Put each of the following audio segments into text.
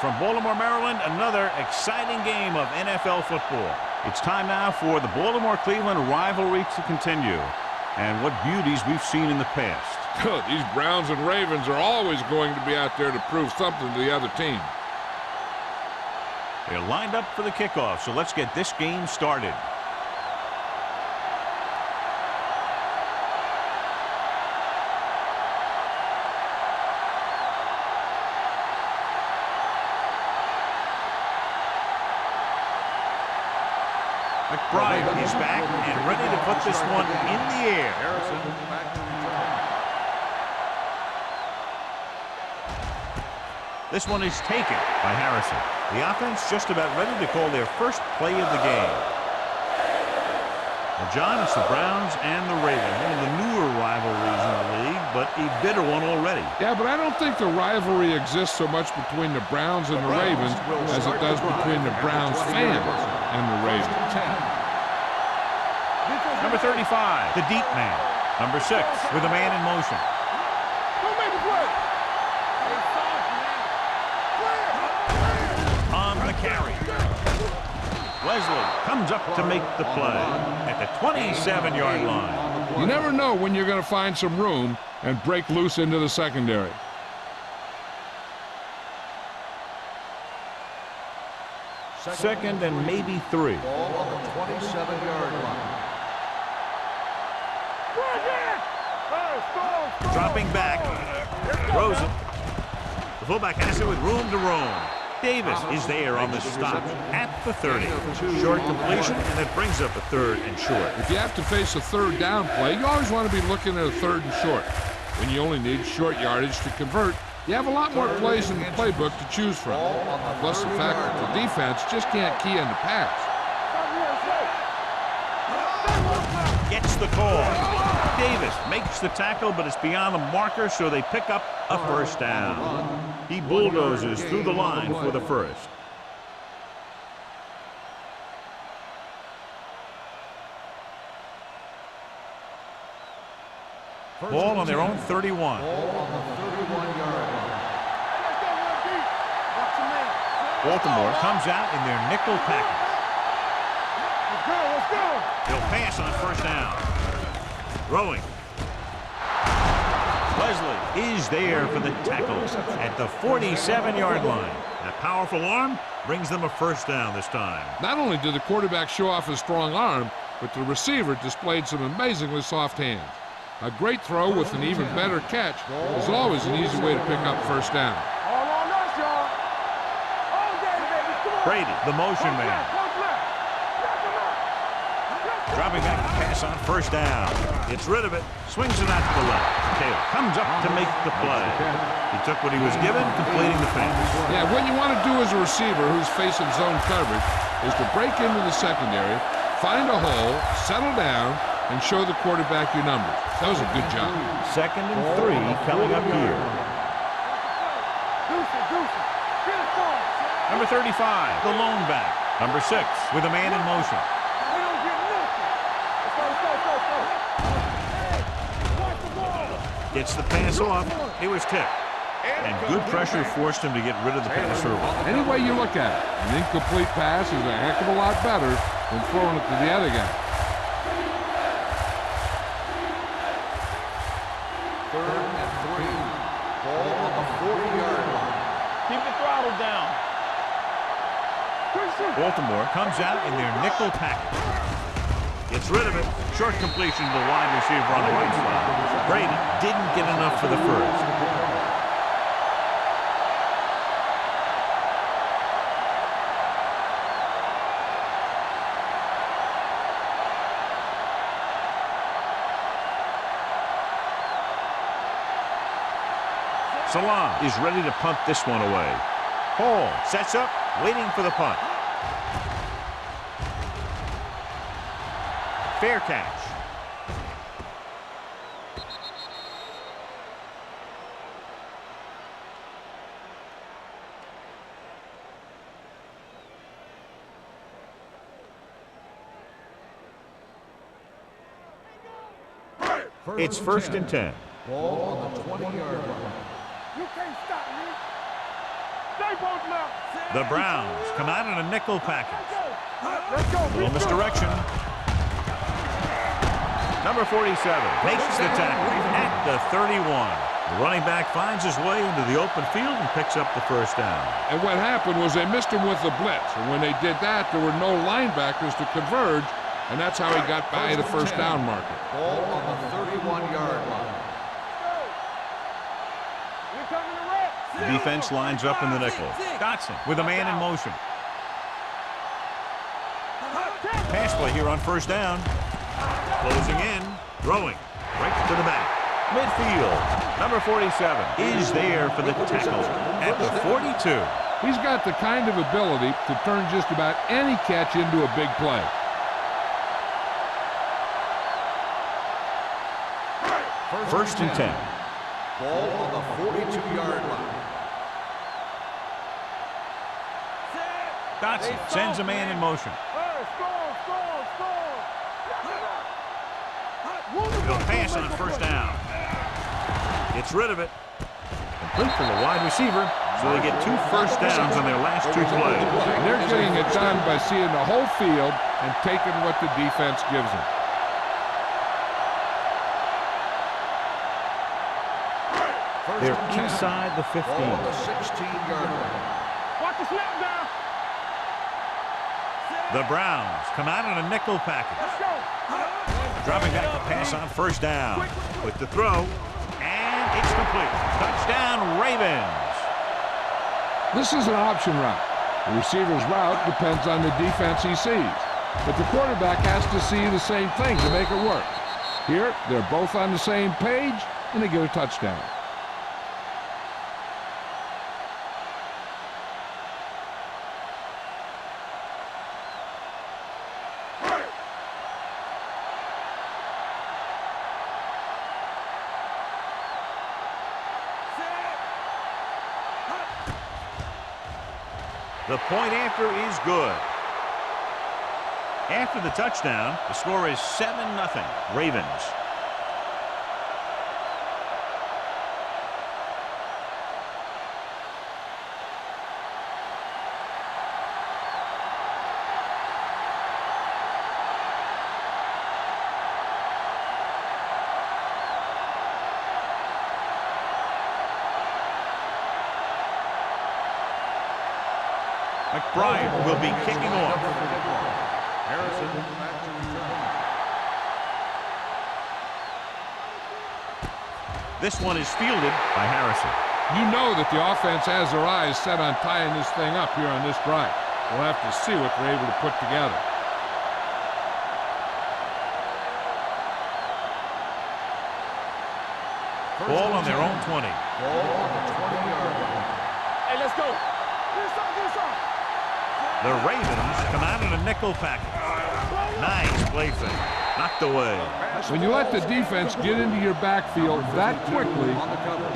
from Baltimore, Maryland, another exciting game of NFL football. It's time now for the Baltimore-Cleveland rivalry to continue. And what beauties we've seen in the past. These Browns and Ravens are always going to be out there to prove something to the other team. They're lined up for the kickoff, so let's get this game started. McBride is back and ready to put this one in the air. This one is taken by Harrison. The offense just about ready to call their first play of the game. Well, John, it's the Browns and the Ravens, one of the newer rivalries in the league, but a bitter one already. Yeah, but I don't think the rivalry exists so much between the Browns and the Ravens as it does between the Browns fans and the Ravens. Number 35, the deep man. Number 6, with a man in motion. On the carry. Wesley comes up to make the play at the 27-yard line. You never know when you're going to find some room and break loose into the secondary. Second and maybe 3. Ball on the 27-yard line. Dropping back. Throws it. The fullback has it with room to roam. Davis is there on the stop at the 30. Short completion, and it brings up a 3rd and short. If you have to face a third down play, you always want to be looking at a 3rd and short. When you only need short yardage to convert, you have a lot more plays in the playbook to choose from. Plus the fact that the defense just can't key in the pass. Gets the call. Davis makes the tackle, but it's beyond the marker, so they pick up a first down. He bulldozes through the line for the first. Ball on their own 31. Baltimore comes out in their nickel package. He'll pass on first down. Throwing. Wesley is there for the tackle at the 47-yard line. That powerful arm brings them a first down this time. Not only did the quarterback show off his strong arm, but the receiver displayed some amazingly soft hands. A great throw with an even better catch is always an easy way to pick up first down. Brady, the motion man. Dropping back to pass on first down. Gets rid of it. Swings it out to the left. Taylor comes up to make the play. He took what he was given, completing the pass. Yeah, what you want to do as a receiver who's facing zone coverage is to break into the secondary, find a hole, settle down, and show the quarterback your numbers. That was a good job. 2nd and 3 coming up here. Number 35, the lone back. Number 6, with a man in motion. Gets the pass off. It was tipped. And good pressure forced him to get rid of the pass early. Any way you look at it, an incomplete pass is a heck of a lot better than throwing it to the other guy. 3rd and 3. Ball on the 40-yard line. Keep the throttle down. Baltimore comes out in their nickel package. Gets rid of it. Short completion to the wide receiver on the right side. Brady didn't get enough for the first. Salam is ready to punt this one away. Hall sets up, waiting for the punt. Fair catch. It's 1st and 10. Ball on the 20-yard line. You can't stop me. The Browns come out in a nickel package. A little misdirection. Number 47 makes the tackle at the 31. The running back finds his way into the open field and picks up the first down. And what happened was they missed him with the blitz. And when they did that, there were no linebackers to converge, and that's how he got by the first down marker. Ball on the 31-yard line. The defense lines up in the nickel. Dotson with a man in motion. Pass play here on first down. Closing in, throwing, right to the back. Midfield, number 47 is there for the tackle at the 42. He's got the kind of ability to turn just about any catch into a big play. First and 10. Ball on the 42-yard line. Dotson sends a man in motion. He'll pass on first down. Gets rid of it. Complete for the wide receiver, so they get 2 first downs on their last 2 plays. And they're getting it done by seeing the whole field and taking what the defense gives them. They're inside the 15. Ball on the 16-yard line. Watch the snap down. The Browns come out in a nickel package. Dropping back to pass on first down. With the throw, and it's complete. Touchdown, Ravens. This is an option route. The receiver's route depends on the defense he sees. But the quarterback has to see the same thing to make it work. Here, they're both on the same page, and they get a touchdown. The point after is good. After the touchdown, the score is 7-0, Ravens. McBride will be kicking off. Harrison back to return. This one is fielded by Harrison. You know that the offense has their eyes set on tying this thing up here on this drive. We'll have to see what they're able to put together. Ball on their own 20. Ball on the 20-yard line. Hey, let's go. Get us up. The Ravens come out in a nickel package. Nice play fake. Knocked away. When you let the defense get into your backfield that quickly,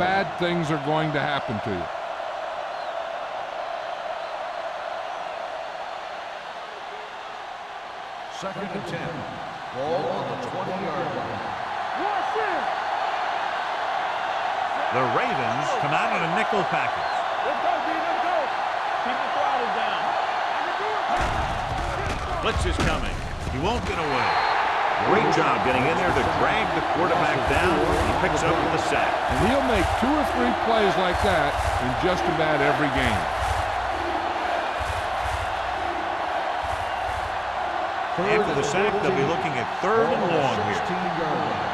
bad things are going to happen to you. Second and 10. Ball on the 20-yard line. The Ravens come out in a nickel package. Let's go, D. Let's go. Keep the throttle down. Blitz is coming. He won't get away. Great job getting in there to drag the quarterback down. He picks up the sack. And he'll make 2 or 3 plays like that in just about every game. After the sack, they'll be looking at 3rd and long here. 16-yard line.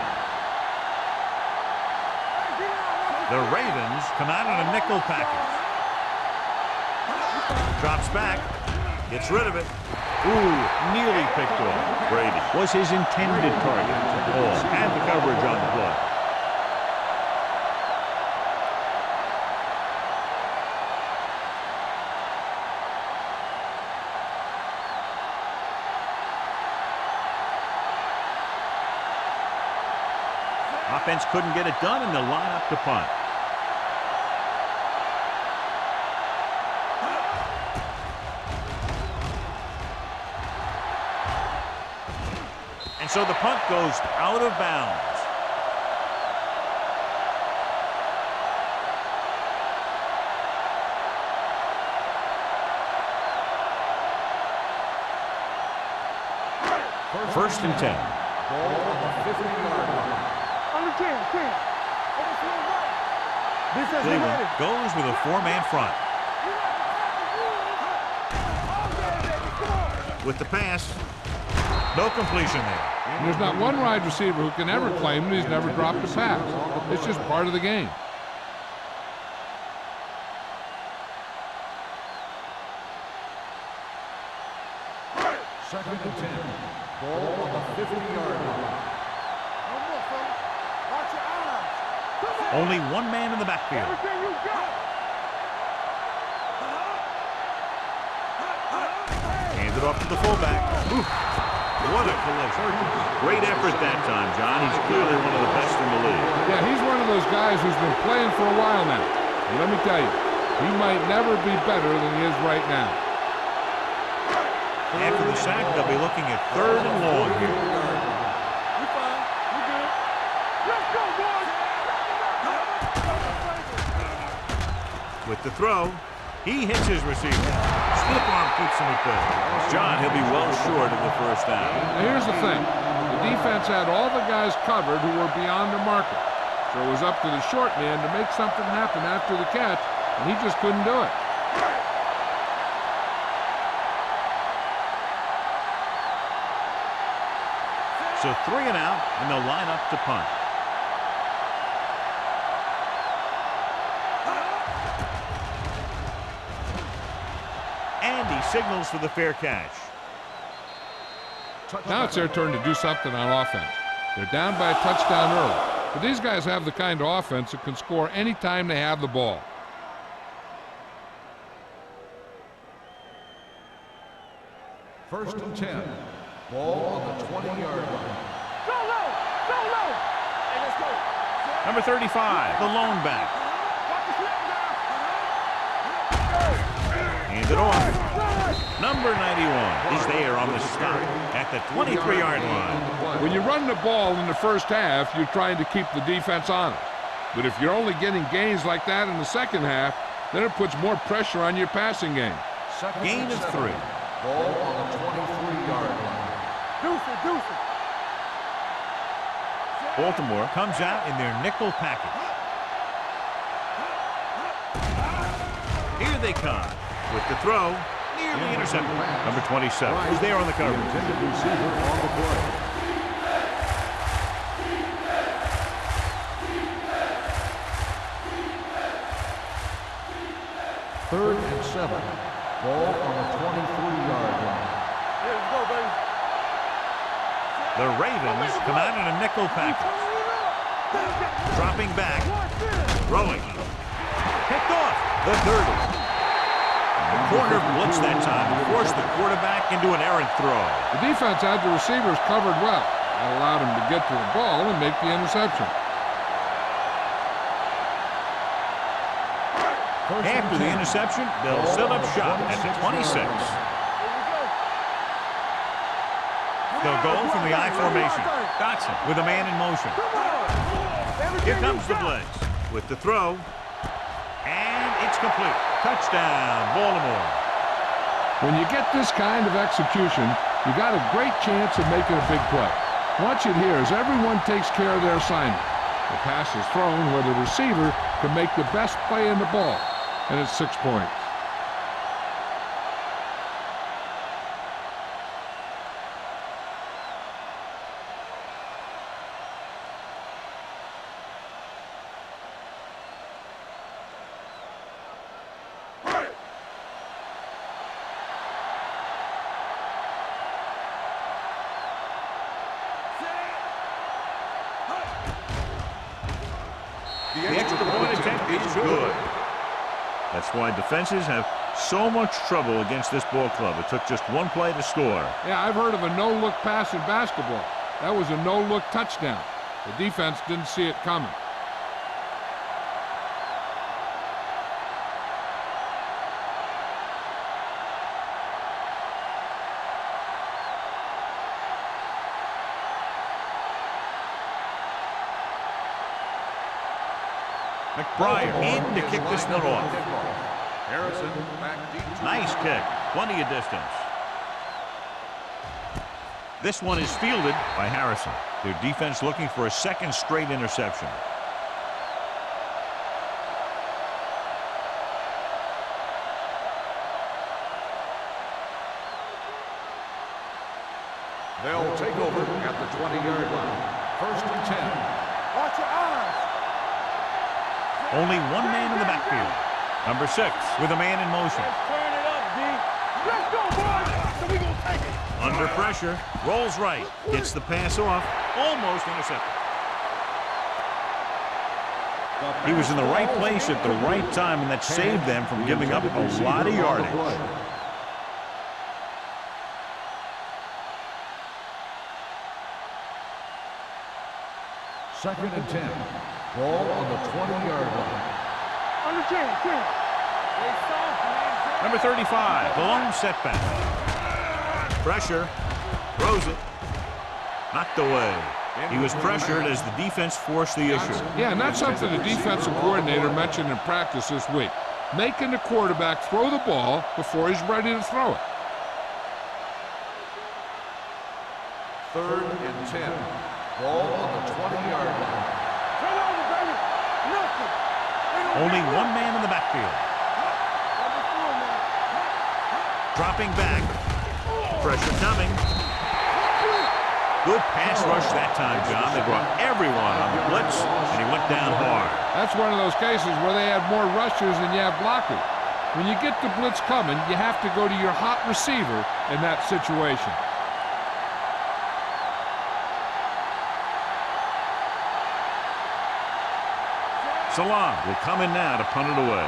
The Ravens come out in a nickel package. Drops back. Gets rid of it. Ooh, nearly picked off. Brady was his intended target. Oh, had the coverage on the play. Offense couldn't get it done, and they'll line up to punt. And so the punt goes out of bounds. First and 10. Ball on the 50-yard line. Under 10. Defense, get Cleveland ready. goes with a four-man front. With the pass, no completion there. And there's not one wide receiver who can ever claim that he's never dropped a pass. It's just part of the game. Second and 10. Ball on the 50-yard line. Only one man in the backfield. Everything you got. Handed off to the fullback. Oof. What a collision. Great effort that time, John. He's clearly one of the best in the league. Yeah, he's one of those guys who's been playing for a while now. And let me tell you, he might never be better than he is right now. After the sack, they'll be looking at third and long here. You fine. You good. Let's go, boys. With the throw, he hits his receiver. Slip arm puts him at bay. John, he'll be well short of the first down. Now here's the thing. The defense had all the guys covered who were beyond their marker. So it was up to the short man to make something happen after the catch, and he just couldn't do it. So 3 and out, and they'll line up to punt. And he signals for the fair catch. Now it's their turn to do something on offense. They're down by a touchdown early. But these guys have the kind of offense that can score any time they have the ball. First and 10. Ball on the 20-yard line. Go low. Go low. Hey, let's go. Number 35, the lone back. Watch the snap down. Hand it off. Number 91 is there on the stop at the 23-yard line. When you run the ball in the first half, you're trying to keep the defense honest. But if you're only getting gains like that in the second half, then it puts more pressure on your passing game. Gain of 3. Ball on the 23-yard line. Deuce it. Baltimore comes out in their nickel package. Here they come with the throw, nearly intercepted. Number 27 is there on the coverage. Intended receiver on the play. Third and 7. Ball on the 23-yard line. Here we go, baby. The Ravens come out in a nickel package. Dropping back, throwing. Picked off, the 30. The corner blitzed that time and forced the quarterback into an errant throw. The defense had the receivers covered well. That allowed him to get to the ball and make the interception. After the interception, they'll set up shop at the 26. They'll go from the I formation. Dotson with a man in motion. Here comes the blitz with the throw. And it's complete. Touchdown, Baltimore. When you get this kind of execution, you got a great chance of making a big play. Watch it here as everyone takes care of their assignment. The pass is thrown where the receiver can make the best play in the ball, and it's 6 points. The extra point attempt is good. That's why defenses have so much trouble against this ball club. It took just one play to score. Yeah, I've heard of a no-look pass in basketball. That was a no-look touchdown. The defense didn't see it coming. McBride in to kick this one off. Harrison back deep. Nice kick. Plenty of distance. This one is fielded by Harrison. Their defense looking for a second straight interception. They'll take over at the 20-yard line. First and 10. Watch your eyes. Only one man in the backfield. Number 6 with a man in motion. Let's turn it up, D. Let's go, boys. So we gonna take it. Under pressure, rolls right, gets the pass off, almost intercepted. He was in the right place at the right time, and that saved them from giving up a lot of yardage. Second and 10. Ball on the 20-yard line. On the 10. They soft, man. Number 35, the lone setback. Pressure, throws it, knocked away. He was pressured as the defense forced the issue. Yeah, and that's something the defensive coordinator mentioned in practice this week. Making the quarterback throw the ball before he's ready to throw it. Third and 10. Ball on the 20-yard line. Turn over, baby. Nothing. Only one man in the backfield. Dropping back. Pressure coming. Good pass rush that time, John. They brought everyone on the blitz, and he went down hard. That's one of those cases where they have more rushers than you have blockers. When you get the blitz coming, you have to go to your hot receiver in that situation. Salam will come in now to punt it away.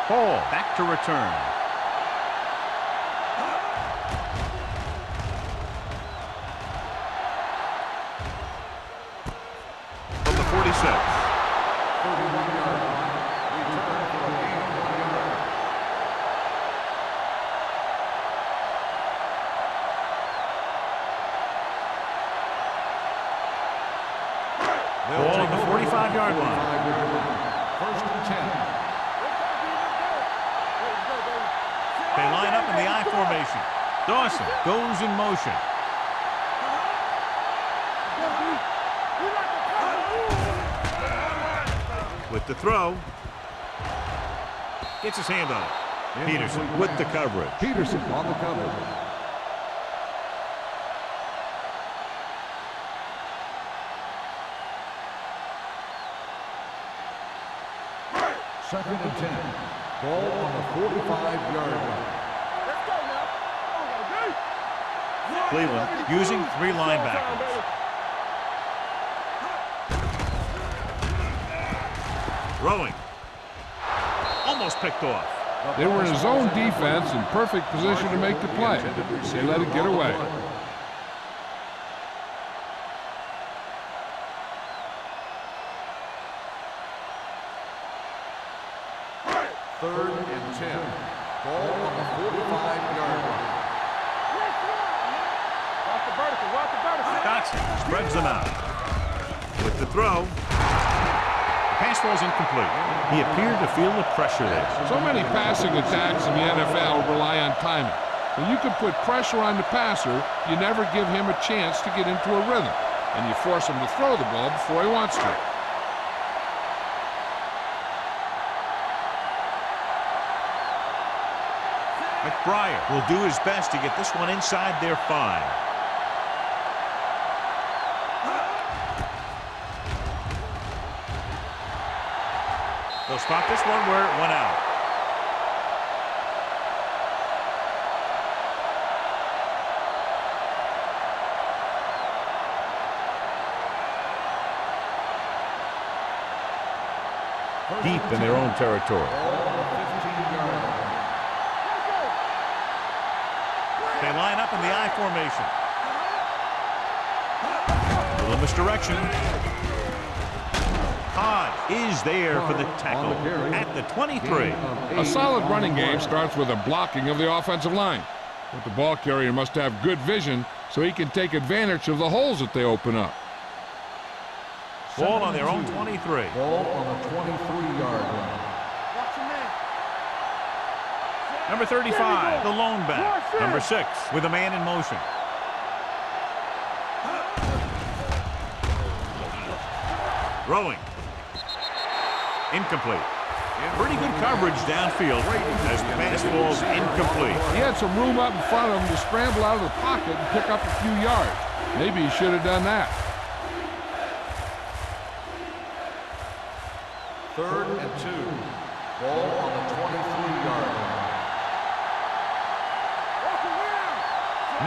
Hall back to return. From the 46. 31-yard line. Return for a gain of 1 yard. Ball on the 45-yard line. First and 10. They line up in the I formation. Dawson goes in motion. With the throw. Gets his hand on it. Peterson with the coverage. Peterson on the coverage. Second and 10. Ball on the 45-yard line. Let's go now. Cleveland using 3 linebackers. Throwing. Almost picked off. They were in his own defense in perfect position to make the play. They let it get away. Third and 10. Ball on the 45-yard line. Watch the vertical. Watch the vertical. Dotson spreads them out. With the throw. The pass falls incomplete. He appeared to feel the pressure there. So many passing attacks in the NFL rely on timing. When you can put pressure on the passer, you never give him a chance to get into a rhythm, and you force him to throw the ball before he wants to. McBriar will do his best to get this one inside their 5. They'll spot this one where it went out. Deep in their own territory. They line up in the I formation. A little misdirection. Todd is there for the tackle at the 23. A solid running game starts with a blocking of the offensive line. But the ball carrier must have good vision so he can take advantage of the holes that they open up. Ball on their own 23. Ball on the 23-yard line. Watch your man. Number 35, the lone back. Number 6 with a man in motion. Throwing. Incomplete. Pretty good coverage downfield as the pass falls incomplete. He had some room up in front of him to scramble out of the pocket and pick up a few yards. Maybe he should have done that. 3rd and 2. Ball on the 23-yard line.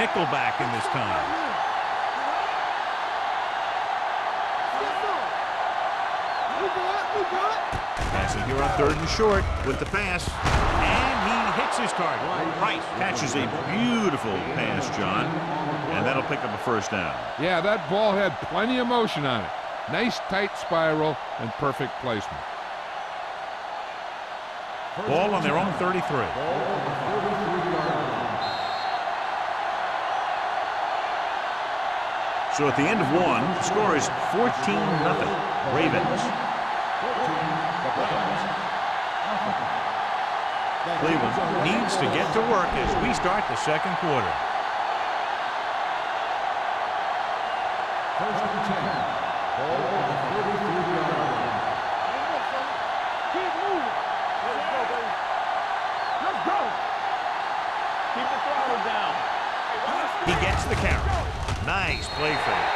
Nickelback in this time. Passing here on 3rd and short with the pass. And he hits his target. Right. Catches a beautiful pass, John. And that'll pick up a first down. Yeah, that ball had plenty of motion on it. Nice tight spiral and perfect placement. Ball on their own 33. So at the end of one, the score is 14-0. Ravens. Cleveland needs to get to work as we start the second quarter. 1st and 10. Ball on the 33-yard line. Keep moving. Let's go, baby. Let's go. Keep the throttle down. He gets the carry. Nice play fake.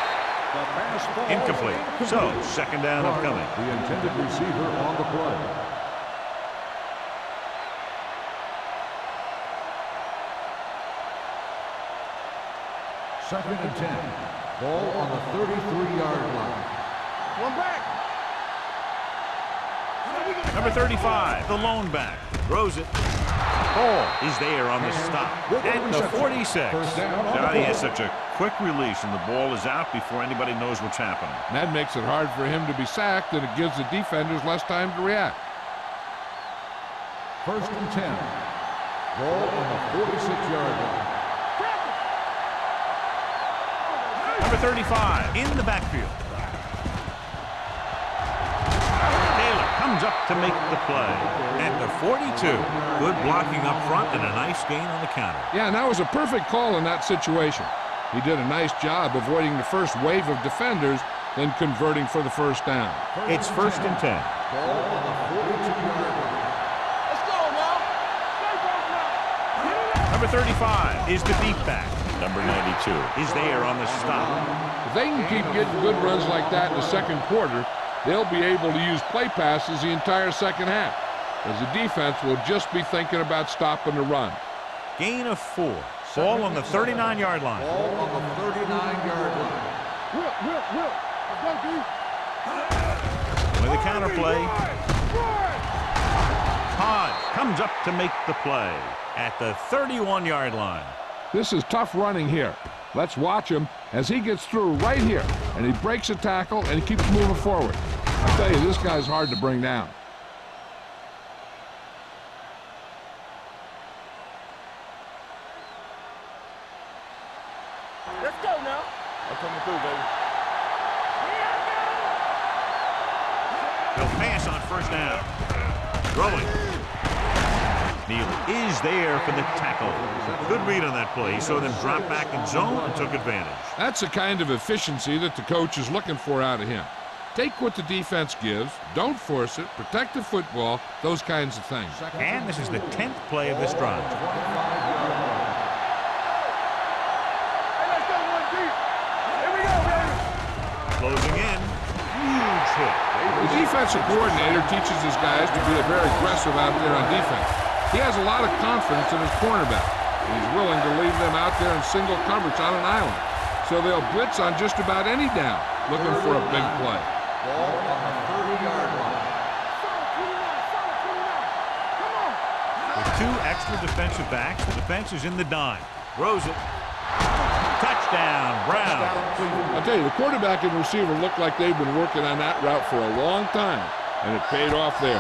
Incomplete. So, second down upcoming. The intended receiver on the play. Second and 10. Ball on the 33-yard line. One back. Number 35, the lone back. Throws it. Ball is there on the stop. At the 46. Johnny has such a quick release, and the ball is out before anybody knows what's happening. And that makes it hard for him to be sacked, and it gives the defenders less time to react. 1st and 10. Ball on the 46-yard line. Number 35 in the backfield. Taylor comes up to make the play. At the 42. Good blocking up front and a nice gain on the counter. Yeah, and that was a perfect call in that situation. He did a nice job avoiding the first wave of defenders, then converting for the first down. It's 1st and 10. Ball on the 42-yard line. Let's go now. Number 35 is the deep back. Number 92 is there on the stop. If they can keep getting good runs like that in the second quarter, they'll be able to use play passes the entire second half, as the defense will just be thinking about stopping the run. Gain of 4. Ball on the 39-yard line. Ball on the 39-yard line. Whip. Let's go, D. With a counter play. Hodge comes up to make the play at the 31-yard line. This is tough running here. Let's watch him as he gets through right here, and he breaks a tackle and he keeps moving forward. I tell you, this guy's hard to bring down. Let's go now. I'm coming through, baby. He'll pass on first down. Throwing. Neely is there for the tackle. Good read on that play. He saw them drop back in zone and took advantage. That's the kind of efficiency that the coach is looking for out of him. Take what the defense gives, don't force it, protect the football, those kinds of things. And this is the 10th play of this drive. Hey, let's go, 1 deep. Here we go, baby. Closing in. Huge hit. The defensive coordinator teaches his guys to be very aggressive out there on defense. He has a lot of confidence in his cornerback, and he's willing to leave them out there in single coverage on an island. So they'll blitz on just about any down, looking for a big play. Ball on the 30-yard line. With 2 extra defensive backs, the defense is in the dime. Throws it. Touchdown, Brown. I'll tell you, the quarterback and receiver look like they've been working on that route for a long time, and it paid off there.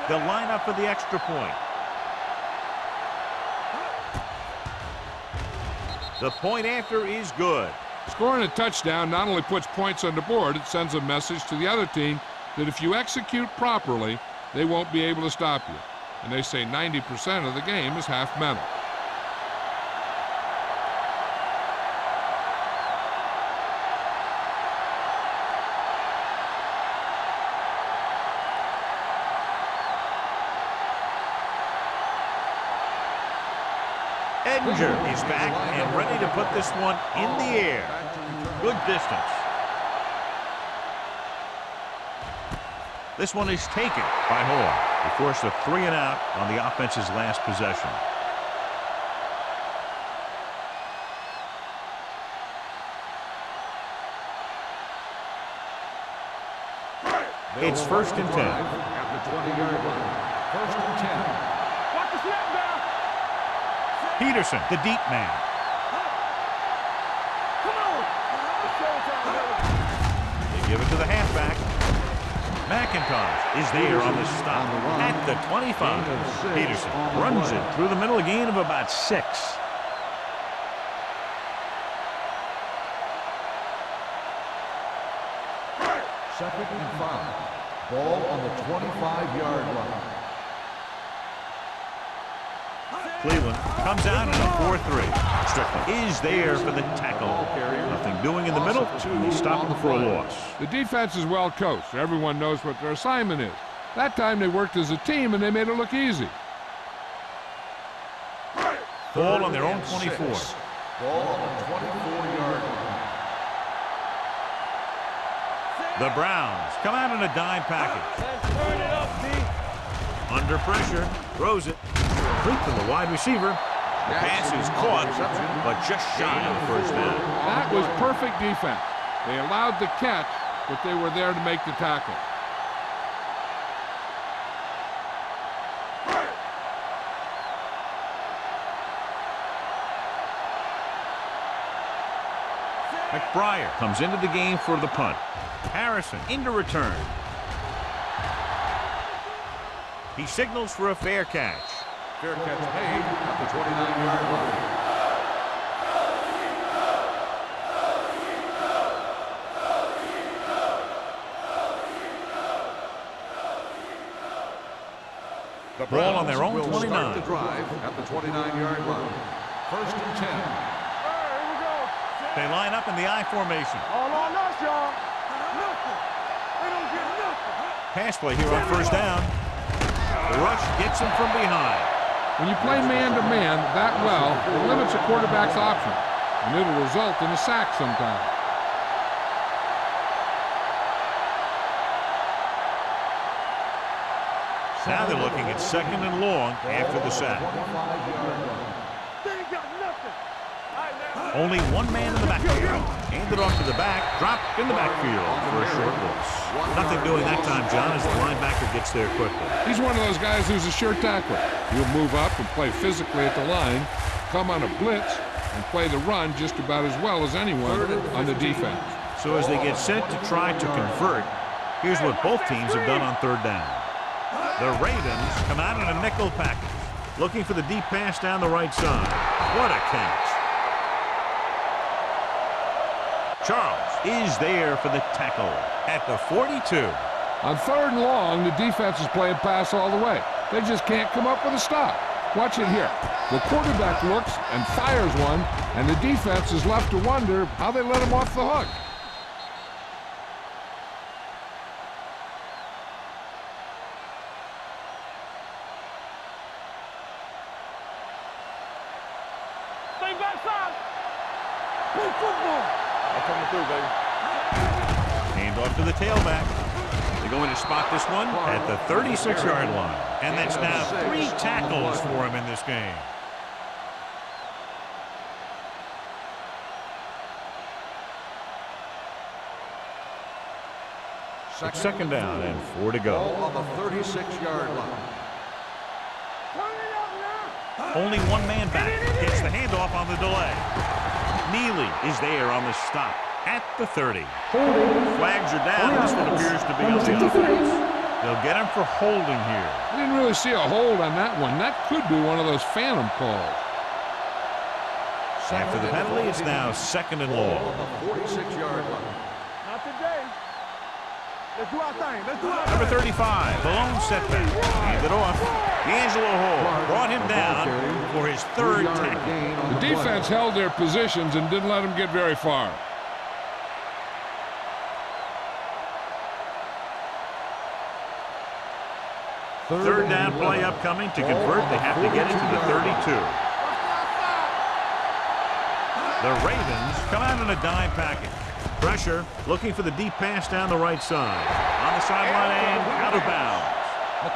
They'll line up for the extra point. The point after is good. Scoring a touchdown not only puts points on the board, it sends a message to the other team that if you execute properly, they won't be able to stop you. And they say 90% of the game is half mental. Edinger is back and ready to put this one in the air. Good distance. This one is taken by Hall. They forced a 3 and out on the offense's last possession. It's 1st and 10. At the 20-yard line. 1st and 10. Watch the snap down. Peterson, the deep man. Come on. They give it to the halfback. McIntosh is there on the stop at the 25. Peterson runs it through the middle, a gain of about 6. Second and 5. Ball on the 25-yard line. Cleveland comes out in a 4-3. Strickland is there for the tackle. Nothing doing in the middle. They stop him for a loss. The defense is well coached. Everyone knows what their assignment is. That time they worked as a team and they made it look easy. Ball on their own 24. Ball on the 24-yard line. The Browns come out in a dime package. Let's turn it up, D. Under pressure, throws it. Complete to the wide receiver. The pass is caught, but just shy of the first down. That was perfect defense. They allowed the catch, but they were there to make the tackle. McBriar comes into the game for the punt. Harrison into return. He signals for a fair catch. Fair catch made at the 29-yard line. The Ball on their own will 29. start the drive at the 29-yard line. 1st and 10. All right, here we go. They line up in the I formation. All on us, y'all. Nothing. They don't get nothing. Pass play here on first down. The rush gets him from behind. When you play man-to-man that well, it limits a quarterback's options, and it'll result in a sack sometimes. Now they're looking at 2nd and long after the sack. They ain't got nothing. All right, now. Only one man in the backfield. Handed off to the back, dropped in the backfield for a short loss. Nothing doing that time, John, as the linebacker gets there quickly. He's one of those guys who's a sure tackler. He'll move up and play physically at the line, come on a blitz, and play the run just about as well as anyone on the defense. So as they get set to try to convert, here's what both teams have done on 3rd down. The Ravens come out in a nickel package, looking for the deep pass down the right side. What a catch. Charles is there for the tackle at the 42. On 3rd and long, the defense is playing pass all the way. They just can't come up with a stop. Watch it here. The quarterback looks and fires one, and the defense is left to wonder how they let him off the hook. Stay backside. Play football. I'm coming through, baby. Hand off to the tailback. They're going to spot this one at the 36-yard line. And that's now 3 tackles for him in this game. It's 2nd down and 4 to go. Ball on the 36-yard line. Turn it up now. Only one man back. Gets the handoff on the delay. Neely is there on the stop at the 30. Flags are down. This one appears to be on the offense. They'll get him for holding here. I didn't really see a hold on that one. That could be one of those phantom calls. After the penalty, it's now 2nd and long. On the 46-yard line. Not today. Let's do our thing. Let's do our thing. Number 35, the lone setback. Hand it off. D'Angelo Hall brought him down for his 3rd tackle. The defense held their positions and didn't let them get very far. Third down play upcoming. To convert, they have to get it to the 32. The Ravens come out in a dime package. Pressure, looking for the deep pass down the right side. On the sideline and out of bounds.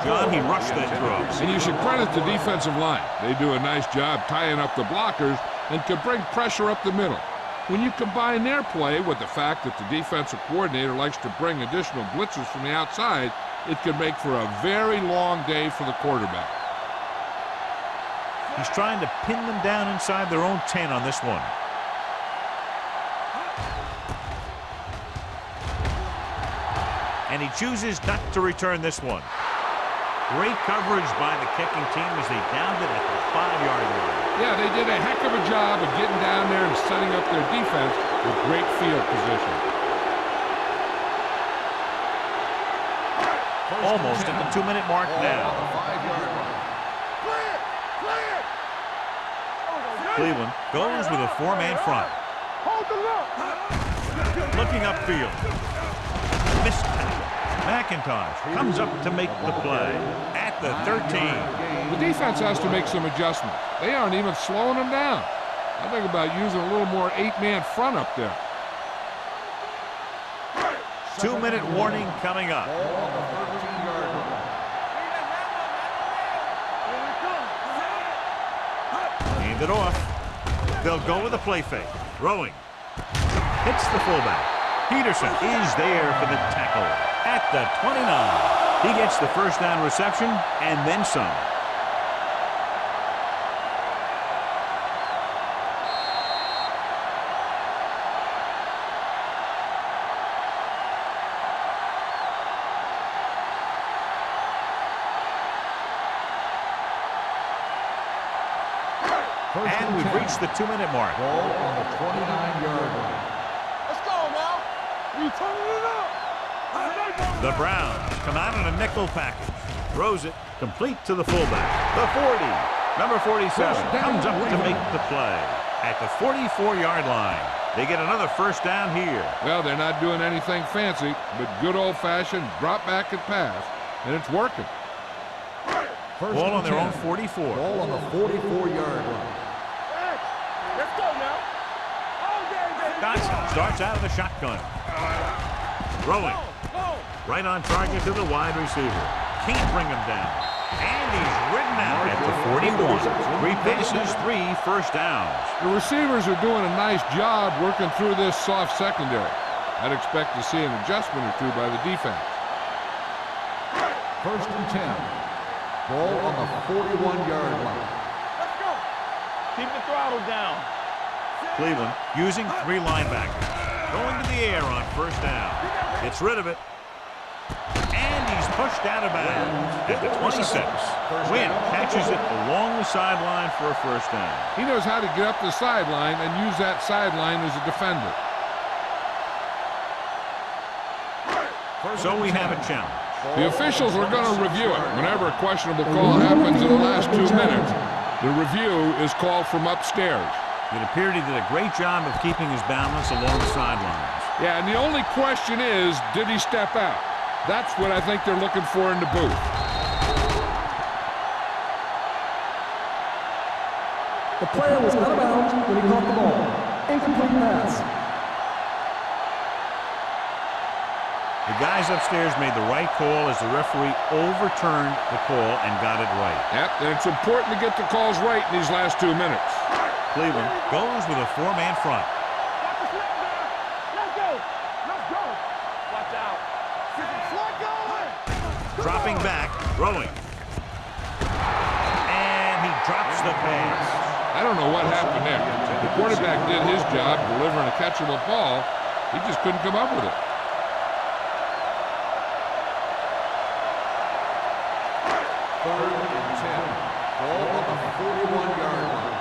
John, he rushed that throw. And you should credit the defensive line. They do a nice job tying up the blockers and can bring pressure up the middle. When you combine their play with the fact that the defensive coordinator likes to bring additional blitzes from the outside, it can make for a very long day for the quarterback. He's trying to pin them down inside their own 10 on this one. And he chooses not to return this one. Great coverage by the kicking team as they downed it at the 5-yard line. Yeah, they did a heck of a job of getting down there and setting up their defense with great field position. Almost at the 2-minute mark now. Cleveland goes with a 4-man front. Hold the look. Looking upfield. Missed tackle. McIntosh comes up to make the play at the 13. The defense has to make some adjustments. They aren't even slowing them down. I think about using a little more 8-man front up there. 2-minute warning coming up. Hand it off. They'll go with a play fake. Throwing. Hits the fullback. Peterson is there for the tackle at the 29. He gets the first down reception and then some. And we've reached the 2-minute mark. Ball on the 29-yard line. Let's go now. We turning it up. The Browns come out in a nickel package. Throws it complete to the fullback. The 40. Number 47 comes up to make the play at the 44-yard line. They get another first down here. Well, they're not doing anything fancy, but good old-fashioned drop back and pass, and it's working. Ball on their own 44. Ball on the 44-yard line. Let's go now. Dotson starts out of the shotgun. Throwing. Right on target to the wide receiver. Can't bring him down. And he's ridden out at the 41. 3 passes, 3 first downs. The receivers are doing a nice job working through this soft secondary. I'd expect to see an adjustment or two by the defense. 1st and 10. Ball on the 41-yard line. Let's go. Keep the throttle down. Cleveland using 3 linebackers. Going to the air on first down. Gets rid of it. And he's pushed out of bounds at the 26. Wynn catches it along the sideline for a first down. He knows how to get up the sideline and use that sideline as a defender. So we have a challenge. The officials are going to review it. Whenever a questionable call happens in the last 2 minutes, the review is called from upstairs. It appeared he did a great job of keeping his balance along the sidelines. Yeah, and the only question is, did he step out? That's what I think they're looking for in the booth. The player was out of bounds when he caught the ball. Incomplete pass. The guys upstairs made the right call as the referee overturned the call and got it right. Yep, and it's important to get the calls right in these last 2 minutes. Cleveland goes with a 4-man front. Watch the snap down. Let's go. Let's go. Watch out. Slot going. Dropping back, throwing. And he drops the pass. I don't know what happened there. The quarterback did his job delivering a catchable ball. He just couldn't come up with it. 3rd and 10. Ball on the 41-yard line.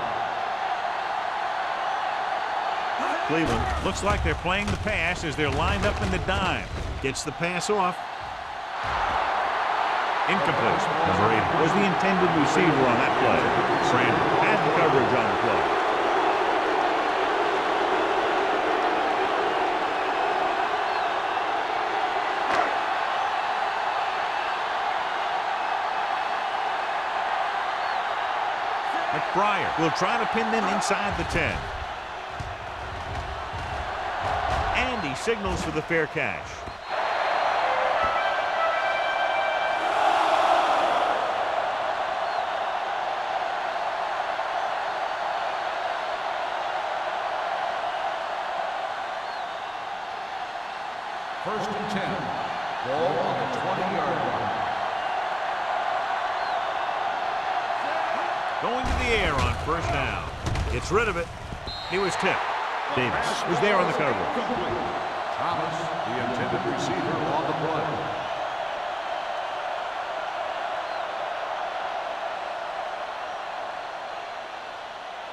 Cleveland looks like they're playing the pass as they're lined up in the dime. Gets the pass off. Incomplete. Number 8 was the intended receiver on that play. Brandon had the coverage on the play. McBride will try to pin them inside the 10. And he signals for the fair catch. First and 10. Ball on the 20-yard line. Going to the air on first down. Gets rid of it. He was tipped. Davis was there on the coverage. Thomas, the intended receiver, on the play.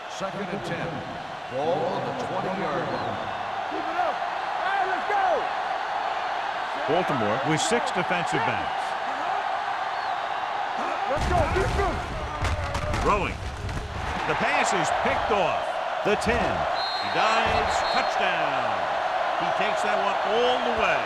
Second and 10. Ball on the 20-yard line. Keep it up. All right, let's go. Baltimore with 6 defensive backs. Let's go. Keep shooting. Throwing. The pass is picked off. The 10. He dives. Touchdown. He takes that one all the way.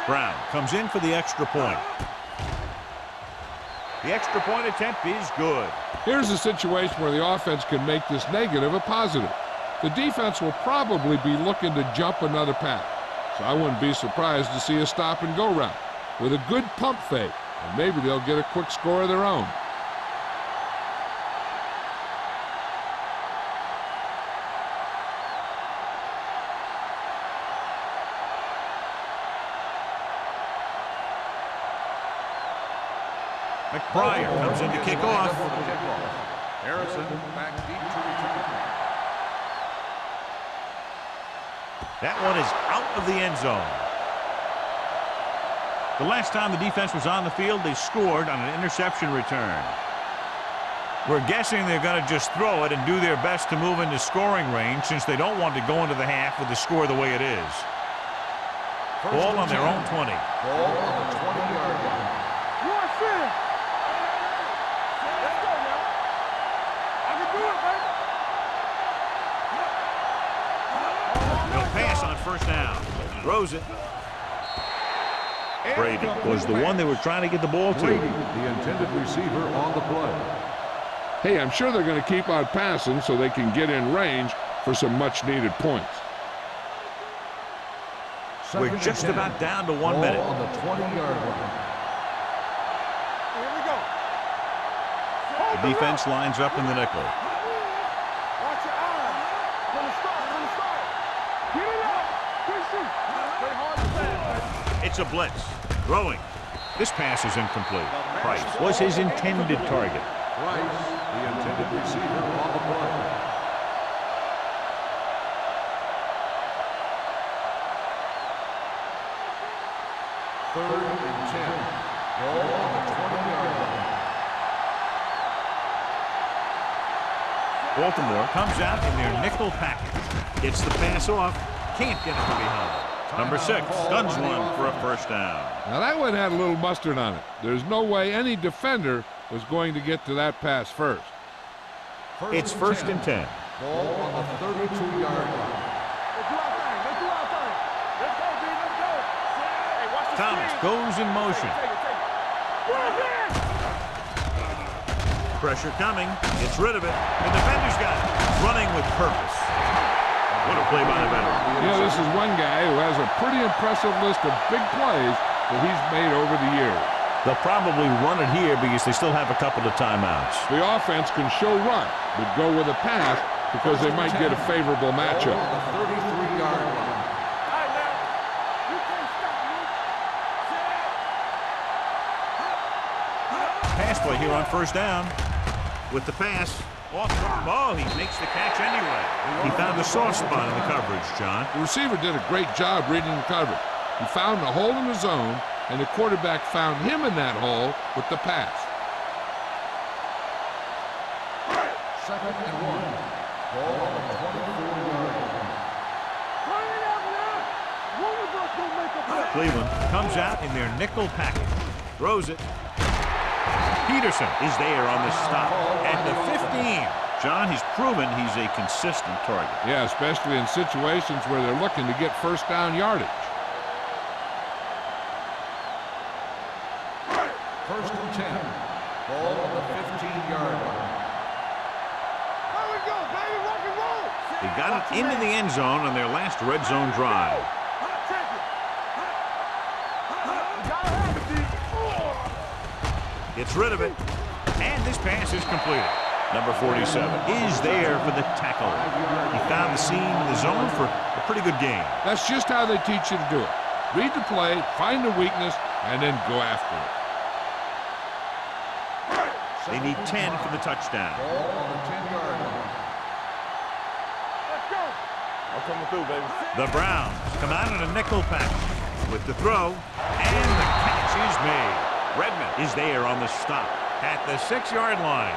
Brown comes in for the extra point. The extra point attempt is good. Here's a situation where the offense can make this negative a positive. The defense will probably be looking to jump another pass, so I wouldn't be surprised to see a stop-and-go route with a good pump fake, and maybe they'll get a quick score of their own. McBride comes in to kick off. Harrison back deep to return. That one is out of the end zone. The last time the defense was on the field, they scored on an interception return. We're guessing they're going to just throw it and do their best to move into scoring range since they don't want to go into the half with the score the way it is. Ball on their own 20. Ball on the 20-yard line. You are serious. Let's go now. I can do it, baby. He'll pass on first down. Throws it. Brady was the one they were trying to get the ball to. Brady, the intended receiver, on the play. Hey, I'm sure they're going to keep on passing so they can get in range for some much-needed points. We're just about down to 1 minute. On the 20-yard line. Here we go. The defense lines up in the nickel. Watch your eyes. From the start, from the start. Get it up. Good shoot. Play hard to pass. It's a blitz. Throwing. This pass is incomplete. Price was his intended target. Price, the intended receiver, on the play. Third and 10. Ball on the 20-yard line. Baltimore comes out in their nickel package. Gets the pass off. Can't get it from behind. Number 6 guns one for a first down. Now that one had a little mustard on it. There's no way any defender was going to get to that pass first. It's first and 10. Ball on the 32-yard line. Let's do our thing. Let's do our thing. Let's go, B. Let's go. Hey, watch the Thomas screen. goes in motion. Take it, take it. Right there. Pressure coming. Gets rid of it. The defender's got it. Running with purpose. What a play by the veteran. You know, this is one guy who has a pretty impressive list of big plays that he's made over the years. They'll probably run it here because they still have a couple of timeouts. The offense can show run, but go with a pass because they might get a favorable matchup. Ball on the 33-yard line. All right, now. You can't here on first down. With the pass. Oh, he makes the catch anyway. He found a soft spot in the coverage, John. The receiver did a great job reading the coverage. He found a hole in the zone, and the quarterback found him in that hole with the pass. 2nd and 1. Ball on the 24-yard line. Cleveland comes out in their nickel package. Throws it. Peterson is there on the stop at the 15. John, he's proven he's a consistent target. Yeah, especially in situations where they're looking to get first down yardage. 1st and 10. Ball on the 15-yard line. There we go, baby, rock and roll. They got it into the end zone on their last red zone drive. Gets rid of it, and this pass is completed. Number 47 is there for the tackle. He found the seam in the zone for a pretty good game. That's just how they teach you to do it. Read the play, find the weakness, and then go after it. They need 10 for the touchdown. Ball on the 10-yard line. Let's go. I'm coming through, baby. The Browns come out in a nickel package with the throw, and the catch is made. Redmond is there on the stop at the 6-yard line.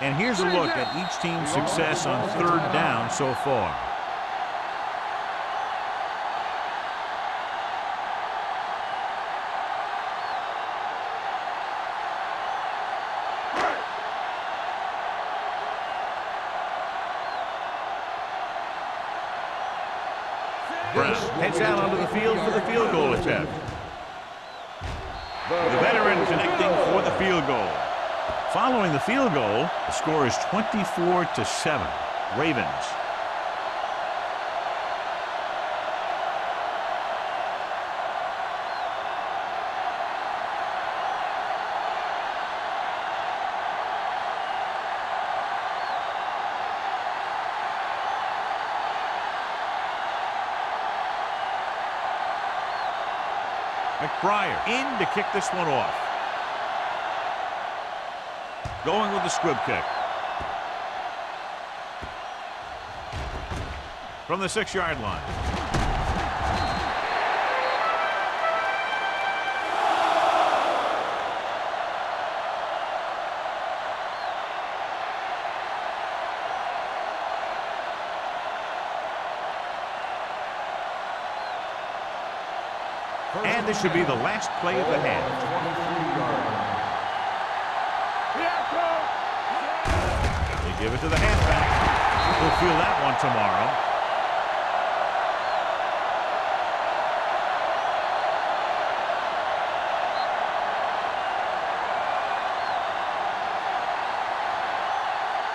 And here's a look at each team's success on 3rd down so far. Brown heads out onto the field for the field goal attempt. The veteran connecting for the field goal. Following the field goal, the score is 24-7. Ravens. McBride in to kick this one off. Going with the squib kick. From the 6-yard line. And this should be the last play of the half. 23-yard line. They give it to the halfback. We'll feel that one tomorrow.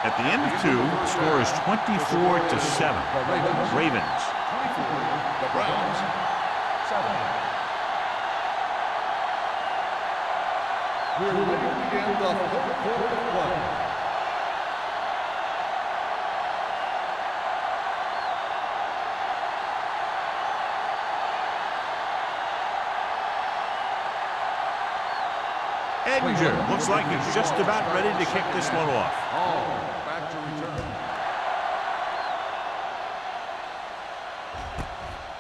At the end of 2, the score is 24-7. Ravens. 24. The Browns. 7. We're ready to begin the 4th quarter of play. Edinger looks like he's just about ready to kick this one off. Back to return.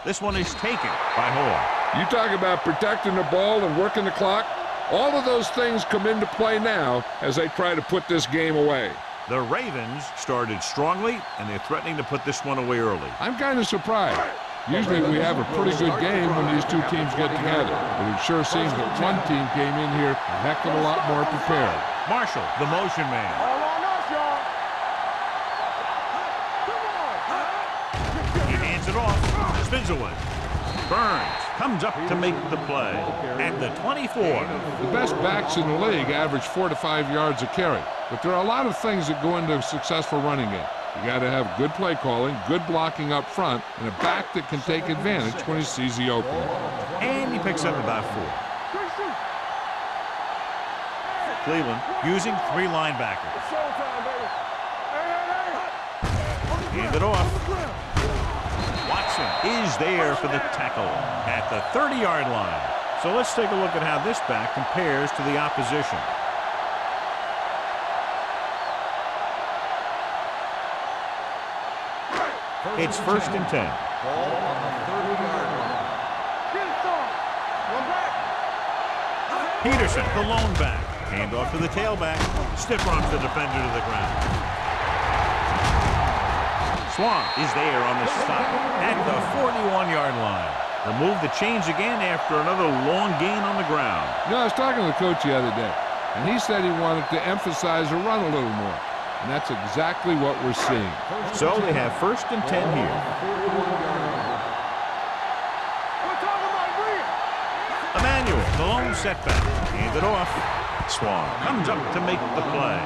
This one is taken by Hall. You talk about protecting the ball and working the clock. All of those things come into play now as they try to put this game away. The Ravens started strongly, and they're threatening to put this one away early. I'm kind of surprised. Usually we have a pretty good game when these two teams get together, but it sure seems that one team came in here a heck of a lot more prepared. Marshall, the motion man. All on us, y'all. Come on. He hands it off, spins away. Burns comes up to make the play at the 24. The best backs in the league average 4 to 5 yards a carry, but there are a lot of things that go into a successful running game. You got to have good play calling, good blocking up front, and a back that can take advantage when he sees the opening. And he picks up about 4. Cleveland using 3 linebackers. It's showtime, baby. Hey. Hand it off. Watson is there for the tackle at the 30-yard line. So let's take a look at how this back compares to the opposition. It's 1st and 10. Ball on the 30-yard line. Get it, son. One back. Peterson, the lone back. Hand off to the tailback. Stiff arms the defender to the ground. Swan is there on the stop at the 41-yard line. They'll move the chains again after another long gain on the ground. You know, I was talking to the coach the other day, and he said he wanted to emphasize the run a little more. And that's exactly what we're seeing. So they have 1st and 10 here. We're talking about Green. Emmanuel, the lone setback. Hand it off. Swan comes up to make the play.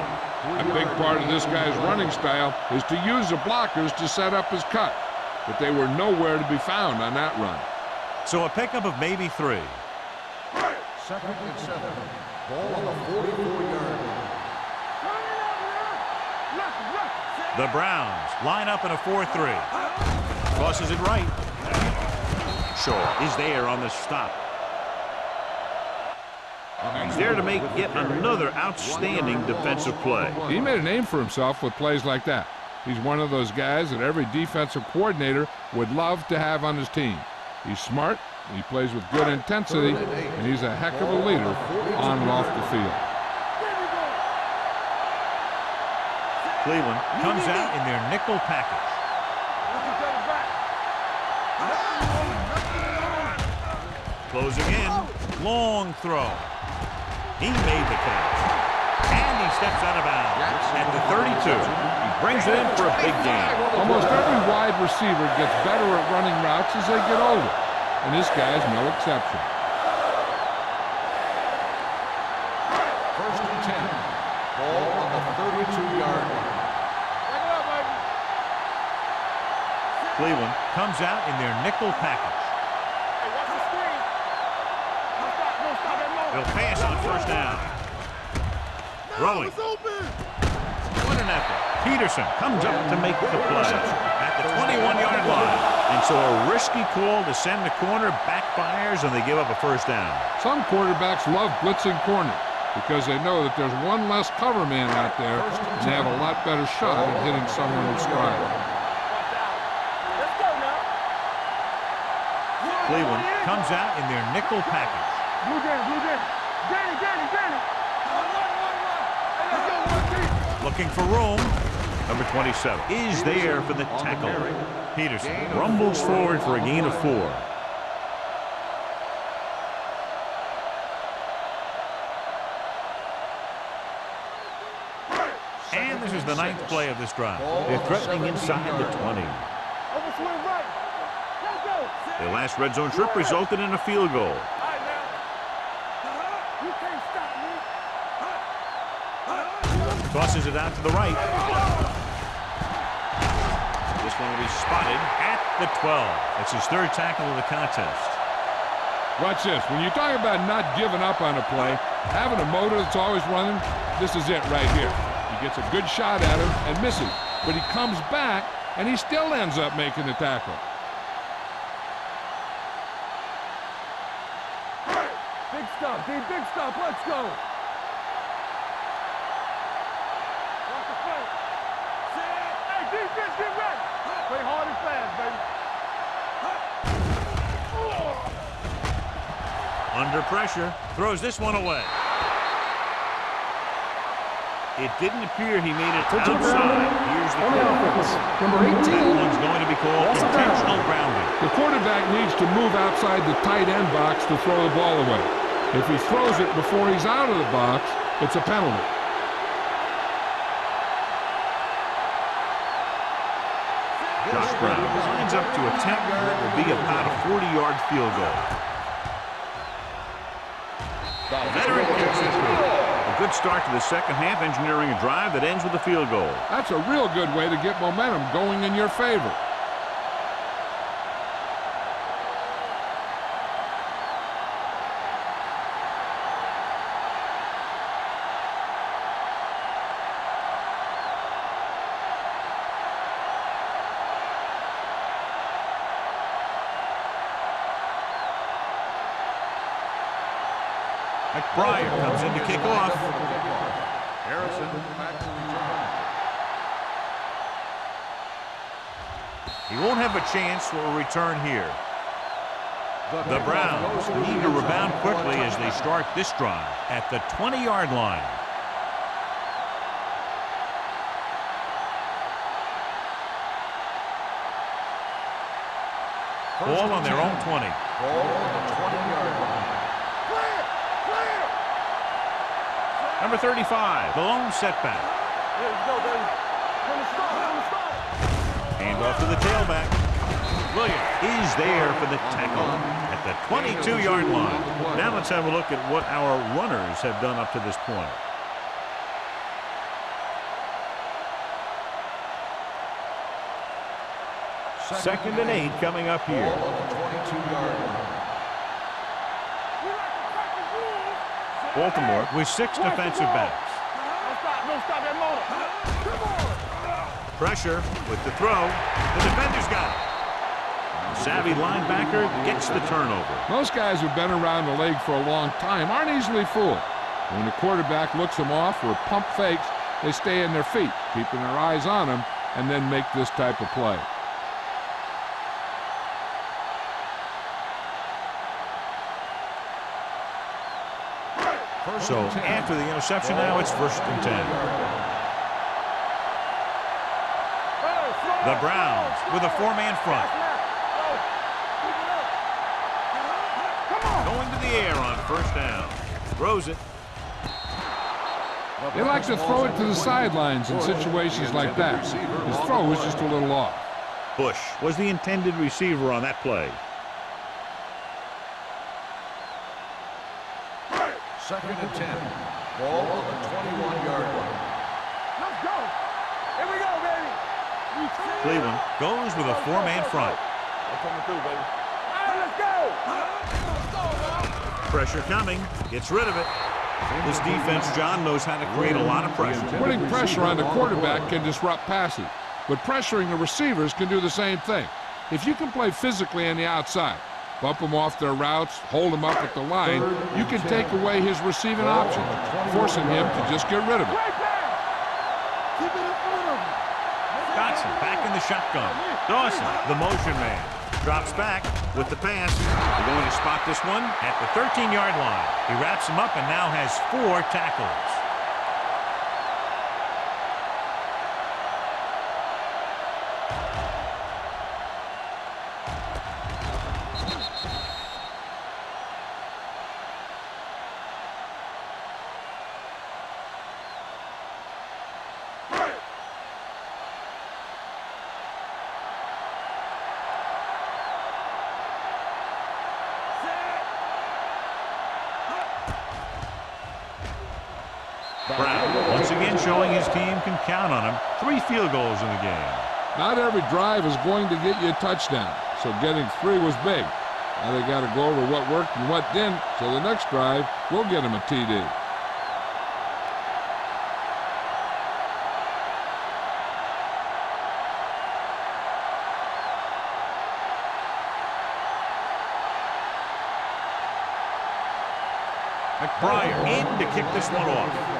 A big part of this guy's running style is to use the blockers to set up his cut. But they were nowhere to be found on that run. So a pickup of maybe 3. 2nd and 7. Ball on the 44-yard line. The Browns line up in a 4-3. Tosses it right. Shaw is there on the stop. He's there to make yet another outstanding defensive play. He made a name for himself with plays like that. He's one of those guys that every defensive coordinator would love to have on his team. He's smart, he plays with good intensity, and he's a heck of a leader on and off the field. Cleveland comes out in their nickel package. Closing in. Long throw. He made the catch. And he steps out of bounds at the 32. He brings it in for a big gain. Almost every wide receiver gets better at running routes as they get older, and this guy's no exception. 1st and 10. Ball on the 32-yard line. Cleveland comes out in their nickel package. They'll pass on 1st down. Throwing. What an effort. Peterson comes up to make the play at the 21-yard line. And so a risky call to send the corner backfires, and they give up a 1st down. Some quarterbacks love blitzing corner because they know that there's one less cover man out there, and they have a lot better shot at hitting someone in stride. Cleveland comes out in their nickel package. Blue Danny. Danny. Looking for room. Number 27 is there for the tackle. Peterson rumbles forward for a gain of 4. And this is the 9th play of this drive. They're threatening inside the 20. Overswing right. Let's go. Their last red zone trip resulted in a field goal. All right, now. You can't stop me. Tosses it out to the right. This one will be spotted at the 12. It's his 3rd tackle of the contest. Watch this. When you talk about not giving up on a play, having a motor that's always running, this is it right here. He gets a good shot at him and misses, but he comes back and he still ends up making the tackle. Big stop, D. Big stop. Let's go. Watch the front. Hey, defense, get ready. Play hard and fast, baby. Under pressure, throws this one away. It didn't appear he made it outside. Here's the On the call. offense, number 18. That one's going to be called intentional grounding. The quarterback needs to move outside the tight end box to throw the ball away. If he throws it before he's out of the box, it's a penalty. Josh Brown lines up to attempt what will be about a 40-yard field goal. The veteran kicks it through. A good start to the second half, engineering a drive that ends with a field goal. That's a real good way to get momentum going in your favor. McBride comes in to kick off. Harrison back to return. He won't have a chance for a return here. The Browns need to rebound quickly as they start this drive at the 20-yard line. Ball on their own 20. Ball on the 20-yard line. Number 35, the lone setback. Here we go, baby. From the start. Hand off to the tailback. Williams is there for the tackle at the 22-yard line. Now let's have a look at what our runners have done up to this point. Second and 8 coming up here. Ball on the 22-yard line. Baltimore with 6 defensive backs. Don't stop that motor. Come on. Pressure with the throw. The defender's got it. Savvy linebacker gets the turnover. Most guys who've been around the league for a long time aren't easily fooled. When the quarterback looks them off or pump fakes, they stay in their feet, keeping their eyes on them, and then make this type of play. So after the interception now, it's 1st and 10. The Browns with a 4-man front. Going to the air on 1st down. Throws it. They like to throw it to the sidelines in situations like that. His throw was just a little off. Bush was the intended receiver on that play. 2nd and 10. Ball on the 21-yard line. Let's go. Here we go, baby. Cleveland goes with a 4-man front. I'm coming through, baby. All right, let's go. Pressure coming. Gets rid of it. This defense, John, knows how to create a lot of pressure. Putting pressure on the quarterback can disrupt passing, but pressuring the receivers can do the same thing. If you can play physically on the outside, bump them off their routes, hold them up at the line, you can take away his receiving options, forcing him to just get rid of it. Dotson back in the shotgun. Dawson, the motion man, drops back with the pass. They're going to spot this one at the 13-yard line. He wraps him up and now has 4 tackles. Brown, once again showing his team can count on him. 3 field goals in the game. Not every drive is going to get you a touchdown, so getting 3 was big. Now they got to go over what worked and what didn't, so the next drive will get him a TD. McBride in to kick this one off.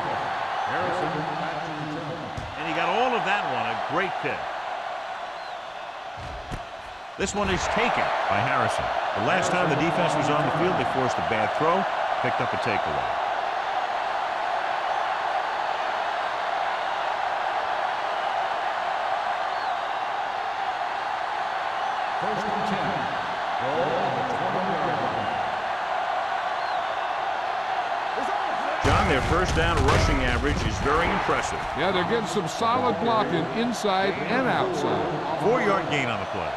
And he got all of that one, a great kick. This one is taken by Harrison. The last time the defense was on the field, they forced a bad throw, picked up a takeaway. First and 10. Ball on the 20-yard line. John, their first down rushing average is very impressive. Yeah, they're getting some solid blocking inside and outside. 4-yard gain on the play.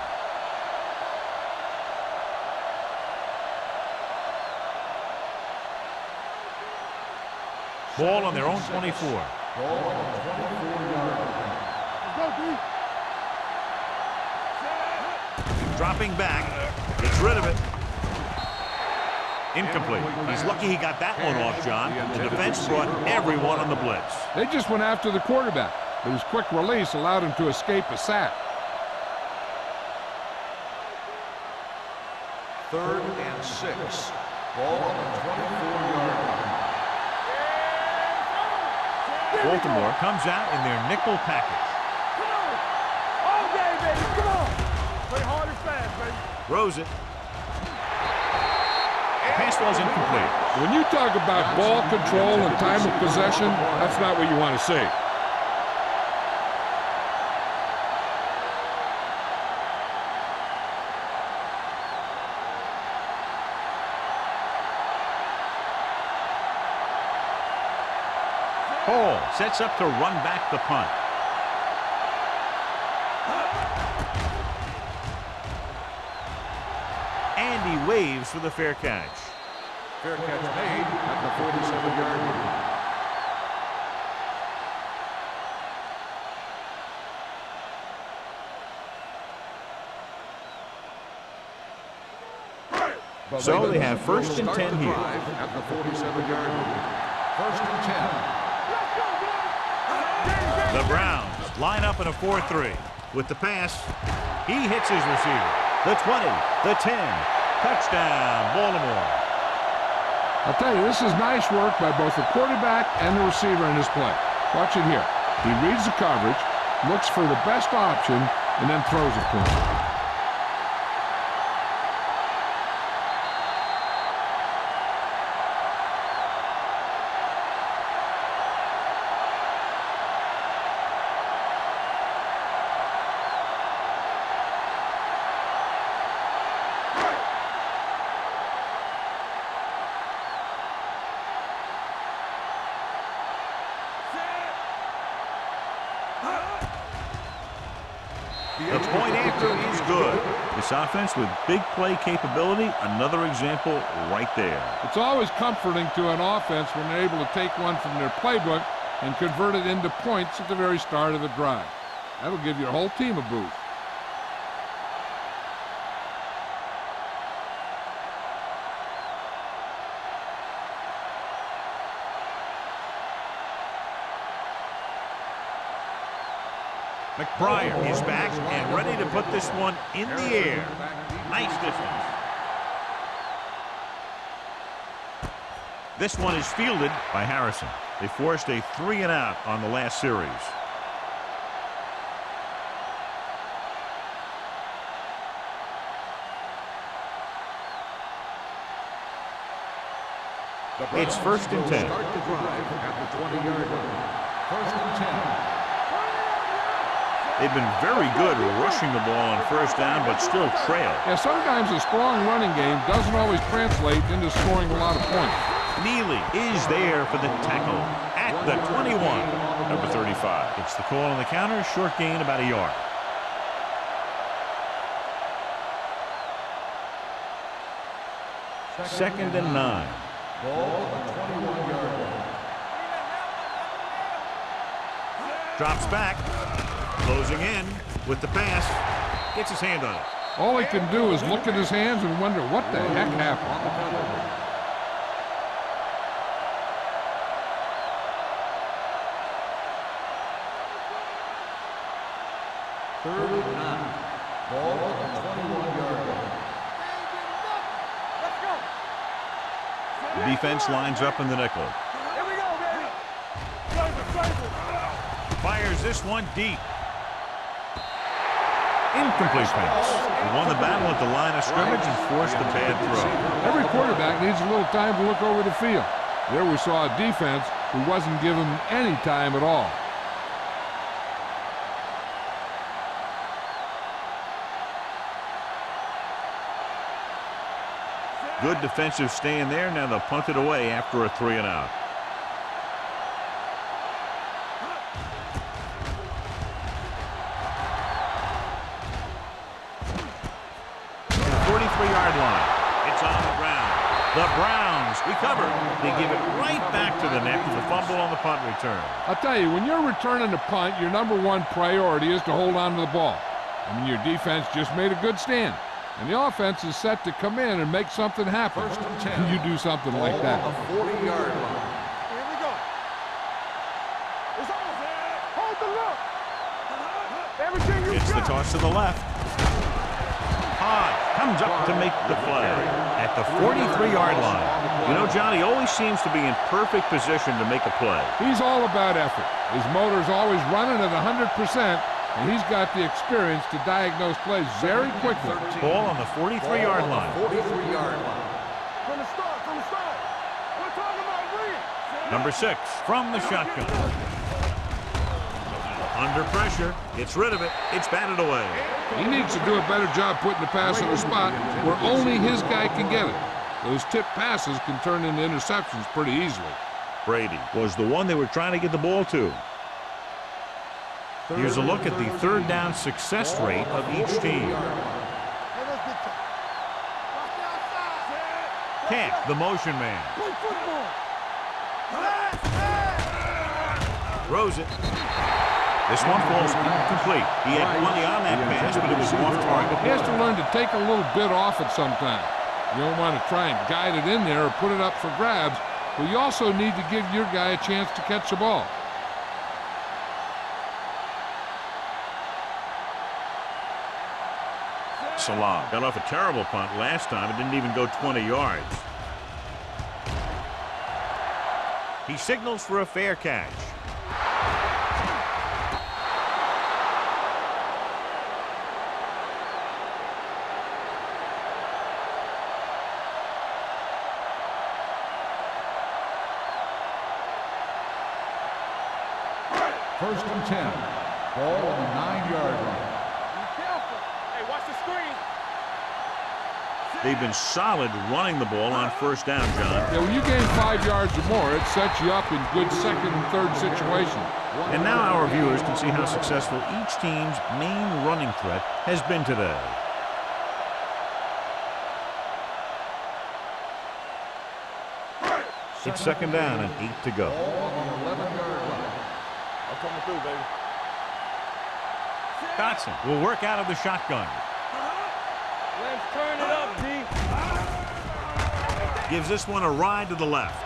Ball on their own 24. Ball on the 24-yard line. Dropping back, gets rid of it. Incomplete. He's lucky he got that one off, John. The defense brought everyone on the blitz. They just went after the quarterback, but his quick release allowed him to escape a sack. 3rd and 6. Ball on the 24-yard line. Baltimore comes out in their nickel package. All day, baby. Come on. Play hard and fast, baby. Throws it. The pass was incomplete. When you talk about ball control and time of possession, that's not what you want to see. Hall sets up to run back the punt. And he waves for the fair catch. Fair catch made at the 47-yard line. So they have first and 10 here. At the 47-yard line. First and 10. The Browns line up in a 4-3. With the pass, he hits his receiver. The 20, the 10. Touchdown, Baltimore. I'll tell you, this is nice work by both the quarterback and the receiver in this play. Watch it here. He reads the coverage, looks for the best option, and then throws it to him. The point after is good. This offense with big play capability, another example right there. It's always comforting to an offense when they're able to take one from their playbook and convert it into points at the very start of the drive. That'll give your whole team a boost. McBride is back and ready to put this one in the air. Nice distance. This one is fielded by Harrison. They forced a 3-and-out on the last series. It's first and 10. Start the drive at the 20-yard line. First and 10. They've been very good rushing the ball on first down, but still trail. Yeah, sometimes a strong running game doesn't always translate into scoring a lot of points. Neely is there for the tackle at the 21. Number 35. It's the call on the counter. Short gain, about a yard. Second and 9. Ball at the 21-yard line. Drops back. Closing in with the pass. Gets his hand on it. All he can do is look at his hands and wonder what the heck happened. Third and 9. Ball at the 21-yard line. The defense lines up in the nickel. Here we go, baby. Fires this one deep. Incomplete pass. He won the battle at the line of scrimmage and forced a bad throw. Every quarterback needs a little time to look over the field. There we saw a defense who wasn't given any time at all. Good defensive stand there. Now they'll punt it away after a 3-and-out. The Browns recover. They give it right back to the net with a fumble on the punt return. I'll tell you, when you're returning the punt, your number one priority is to hold on to the ball. I mean, your defense just made a good stand. And the offense is set to come in and make something happen. First and 10. You do something like that. On the 40-yard line. Here we go. It's on. Hold the look. Everything you It's the got. toss to the left. High. comes up to make the play at the 43-yard line. You know, John, he always seems to be in perfect position to make a play. He's all about effort. His motor's always running at 100%, and he's got the experience to diagnose plays very quickly. Ball on the 43-yard line. 43-yard line. From the start, from the start. We're talking about read. Number 6 from the shotgun. Under pressure, gets rid of it. It's batted away. He needs to do a better job putting the pass in a spot where only his guy can get it. Those tip passes can turn into interceptions pretty easily. Brady was the one they were trying to get the ball to. Here's a look at the third down success rate of each team. Camp, the motion man. Throws it. This one falls incomplete. He had plenty on that pass, but it was off target. He has to learn to take a little bit off it sometime. You don't want to try and guide it in there or put it up for grabs, but you also need to give your guy a chance to catch the ball. Salah got off a terrible punt last time. It didn't even go 20 yards. He signals for a fair catch. First and 10. Ball on the 9-yard line. Be careful. Hey, watch the screen. They've been solid running the ball on first down, John. Yeah, when you gain 5 yards or more, it sets you up in good second and third situations. And now our viewers can see how successful each team's main running threat has been today. It's second down and 8 to go. Ball on the 11-yard line. I'm coming through, baby. Dotson will work out of the shotgun. Let's turn it up, D. Gives this one a ride to the left.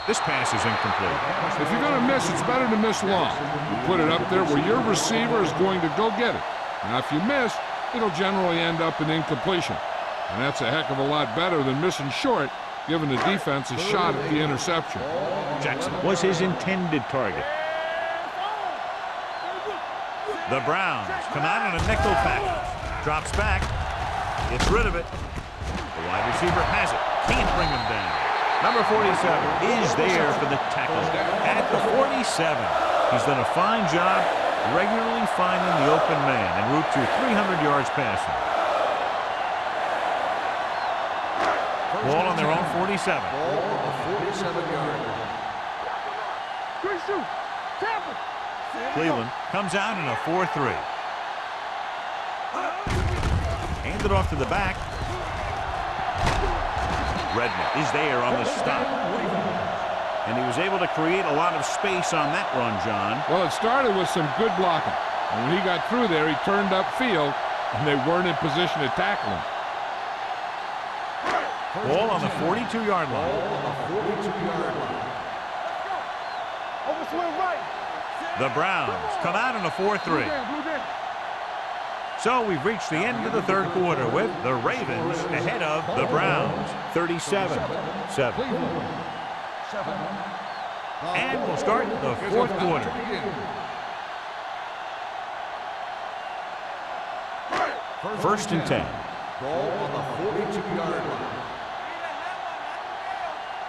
This pass is incomplete. If you're going to miss, it's better to miss long. You put it up there where your receiver is going to go get it. Now, if you miss, it'll generally end up in incompletion. And that's a heck of a lot better than missing short, giving the defense a shot at the interception. Jackson was his intended target. The Browns come out in a nickel package. Drops back. Gets rid of it. The wide receiver has it. Can't bring him down. Number 47 is there for the tackle at the 47. He's done a fine job regularly finding the open man en route to 300 yards passing. Ball on their own 47. Ball on the 47-yard line. Good shoot. Tackle. Cleveland comes out in a 4-3. Handed off to the back. Redmond is there on the stop. And he was able to create a lot of space on that run, John. Well, it started with some good blocking. And when he got through there, he turned upfield, and they weren't in position to tackle him. Ball on the 42-yard line. Ball on the 42-yard line. Overswing right. The Browns come out in a 4-3. Blue down. So we've reached the end of the third quarter with the Ravens ahead of the Browns, 37-7. And we'll start the fourth quarter. First and 10. Ball on the 42-yard line.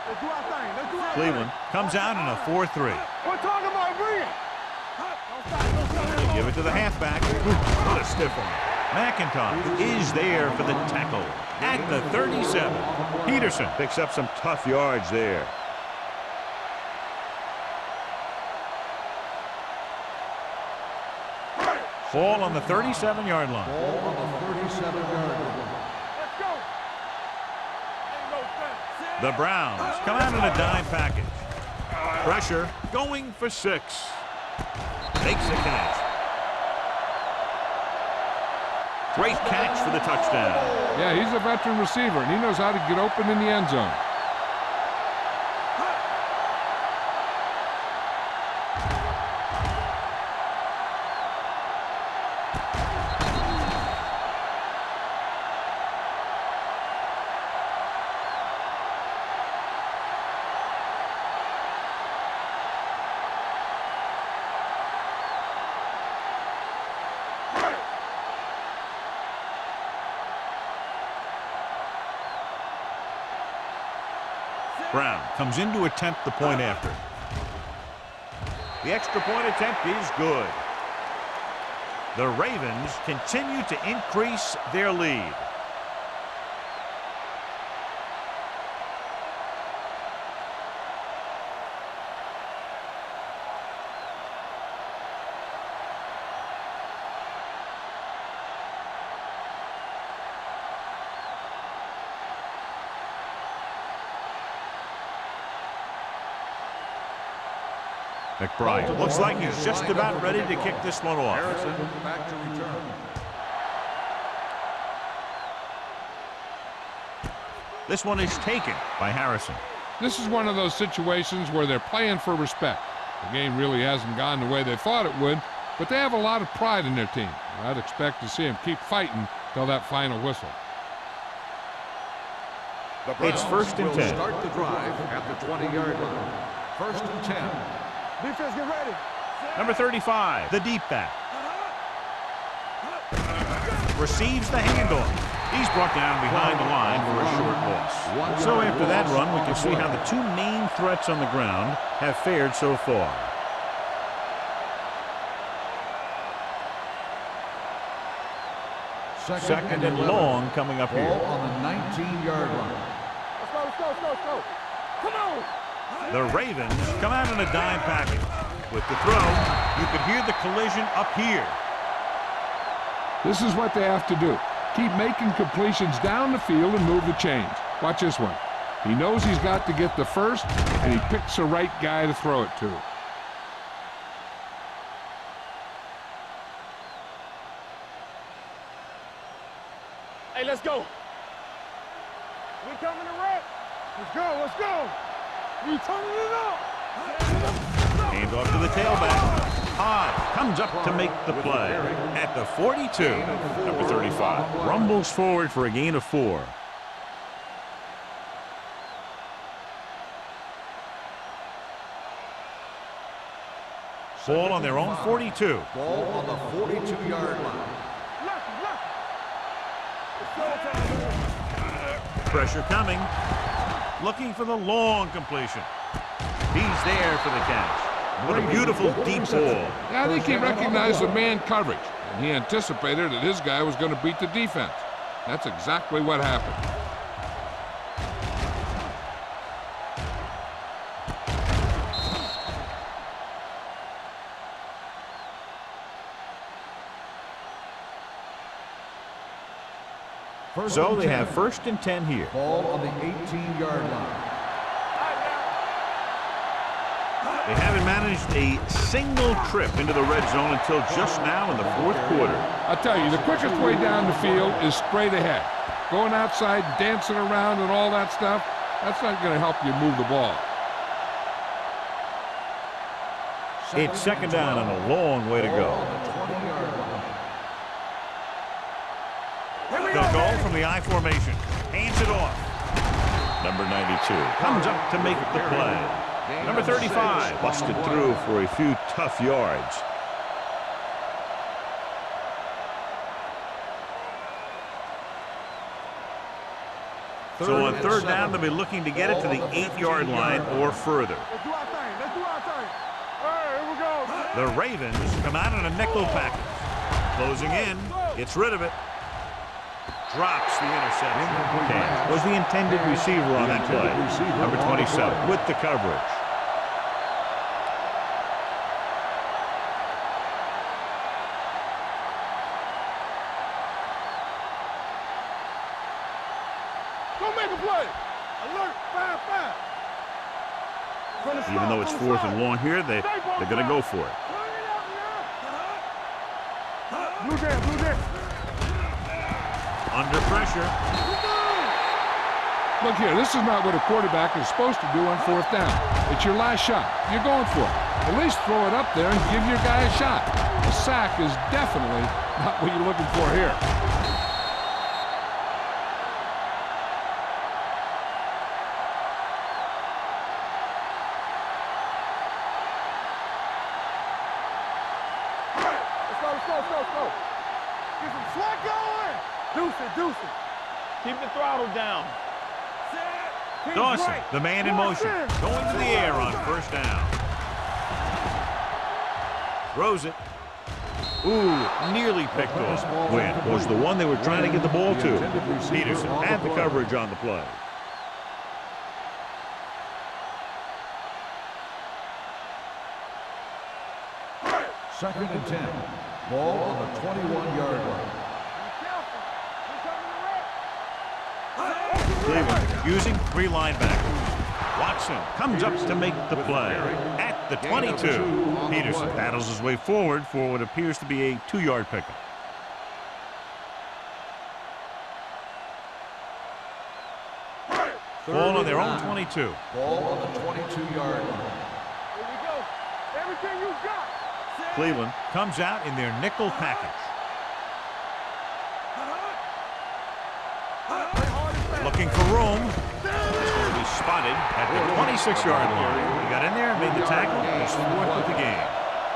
Let's do our thing. Let's do our Cleveland comes out in a 4-3. thing. We're talking about read. They give it to the halfback. What a stiff one. McIntosh is there for the tackle at the 37. Peterson picks up some tough yards there. Ball on the 37-yard line. Ball on the 37-yard line. Let's go. Ain't no thing. The Browns come out in a dime package. Pressure going for 6. Makes the catch. Great catch for the touchdown. Yeah, he's a veteran receiver, and he knows how to get open in the end zone. Brown comes in to attempt the point after. The extra point attempt is good. The Ravens continue to increase their lead. McBride looks like he's just about ready to kick this one off. Harrison back to return. This one is taken by Harrison. This is one of those situations where they're playing for respect. The game really hasn't gone the way they thought it would, but they have a lot of pride in their team. I'd expect to see them keep fighting till that final whistle. It's 1st and 10. Start the drive at the 20-yard line. 1st and 10. Defense, get ready. Number 35, the deep back. Receives the handoff. He's brought down behind the line for a short loss. So after that run, we can see how the two main threats on the ground have fared so far. Second and long coming up here. Ball on the 19-yard line. Let's go. Come on. The Ravens come out in a dime package. With the throw, you could hear the collision up here. This is what they have to do. Keep making completions down the field and move the chains. Watch this one. He knows he's got to get the first, and he picks the right guy to throw it to. Hey, let's go. We coming to wreck. Let's go. We turning it up. Hand off to the tailback. High comes up to make the play. At the 42, number 35 rumbles forward for a gain of 4. Ball on their own 42. Ball on the 42-yard line. Pressure coming. Looking for the long completion. He's there for the catch. What a beautiful deep ball. Yeah, I think he recognized the man coverage, and he anticipated that his guy was going to beat the defense. That's exactly what happened. So they have 1st and 10 here. Ball on the 18-yard line. They haven't managed a single trip into the red zone until just now in the 4th quarter. I'll tell you, the quickest way down the field is straight ahead. Going outside, dancing around and all that stuff, that's not going to help you move the ball. It's 2nd down and a long way to go. They'll go from the I formation. Hands it off. Number 92 comes up to make the play. Number 35 busted through for a few tough yards. So on 3rd down, they'll be looking to get it to the 8-yard line or further. Let's do our thing. All right, here we go. The Ravens come out in a nickel package. Closing in, gets rid of it. Drops the interception. Cash was the intended receiver on that play. Number 27 with the coverage. Go make a play. Alert, 5-5. Even though it's 4th and long here, they're going to go for it. Blue jam. Under pressure. Look here, this is not what a quarterback is supposed to do on 4th down. It's your last shot. You're going for it. At least throw it up there and give your guy a shot. A sack is definitely not what you're looking for here. Let's go. Get some slack going. Deuce it. Keep the throttle down. Dawson, the man in motion, going to the air on first down. Throws it. Ooh, nearly picked off. When was the one they were trying to get the ball to. Peterson had the coverage on the play. Second and 10. Ball on the 21-yard line. Cleveland using 3 linebackers. Watson comes up to make the play at the 22. Peterson battles his way forward for what appears to be a 2-yard pickup. Ball on their own 22. Ball on the 22-yard line. Here we go. Everything you got. Cleveland comes out in their nickel package. Looking for room. He's going to be spotted at the 26-yard line. He got in there, made the tackle, and is 4th with the game.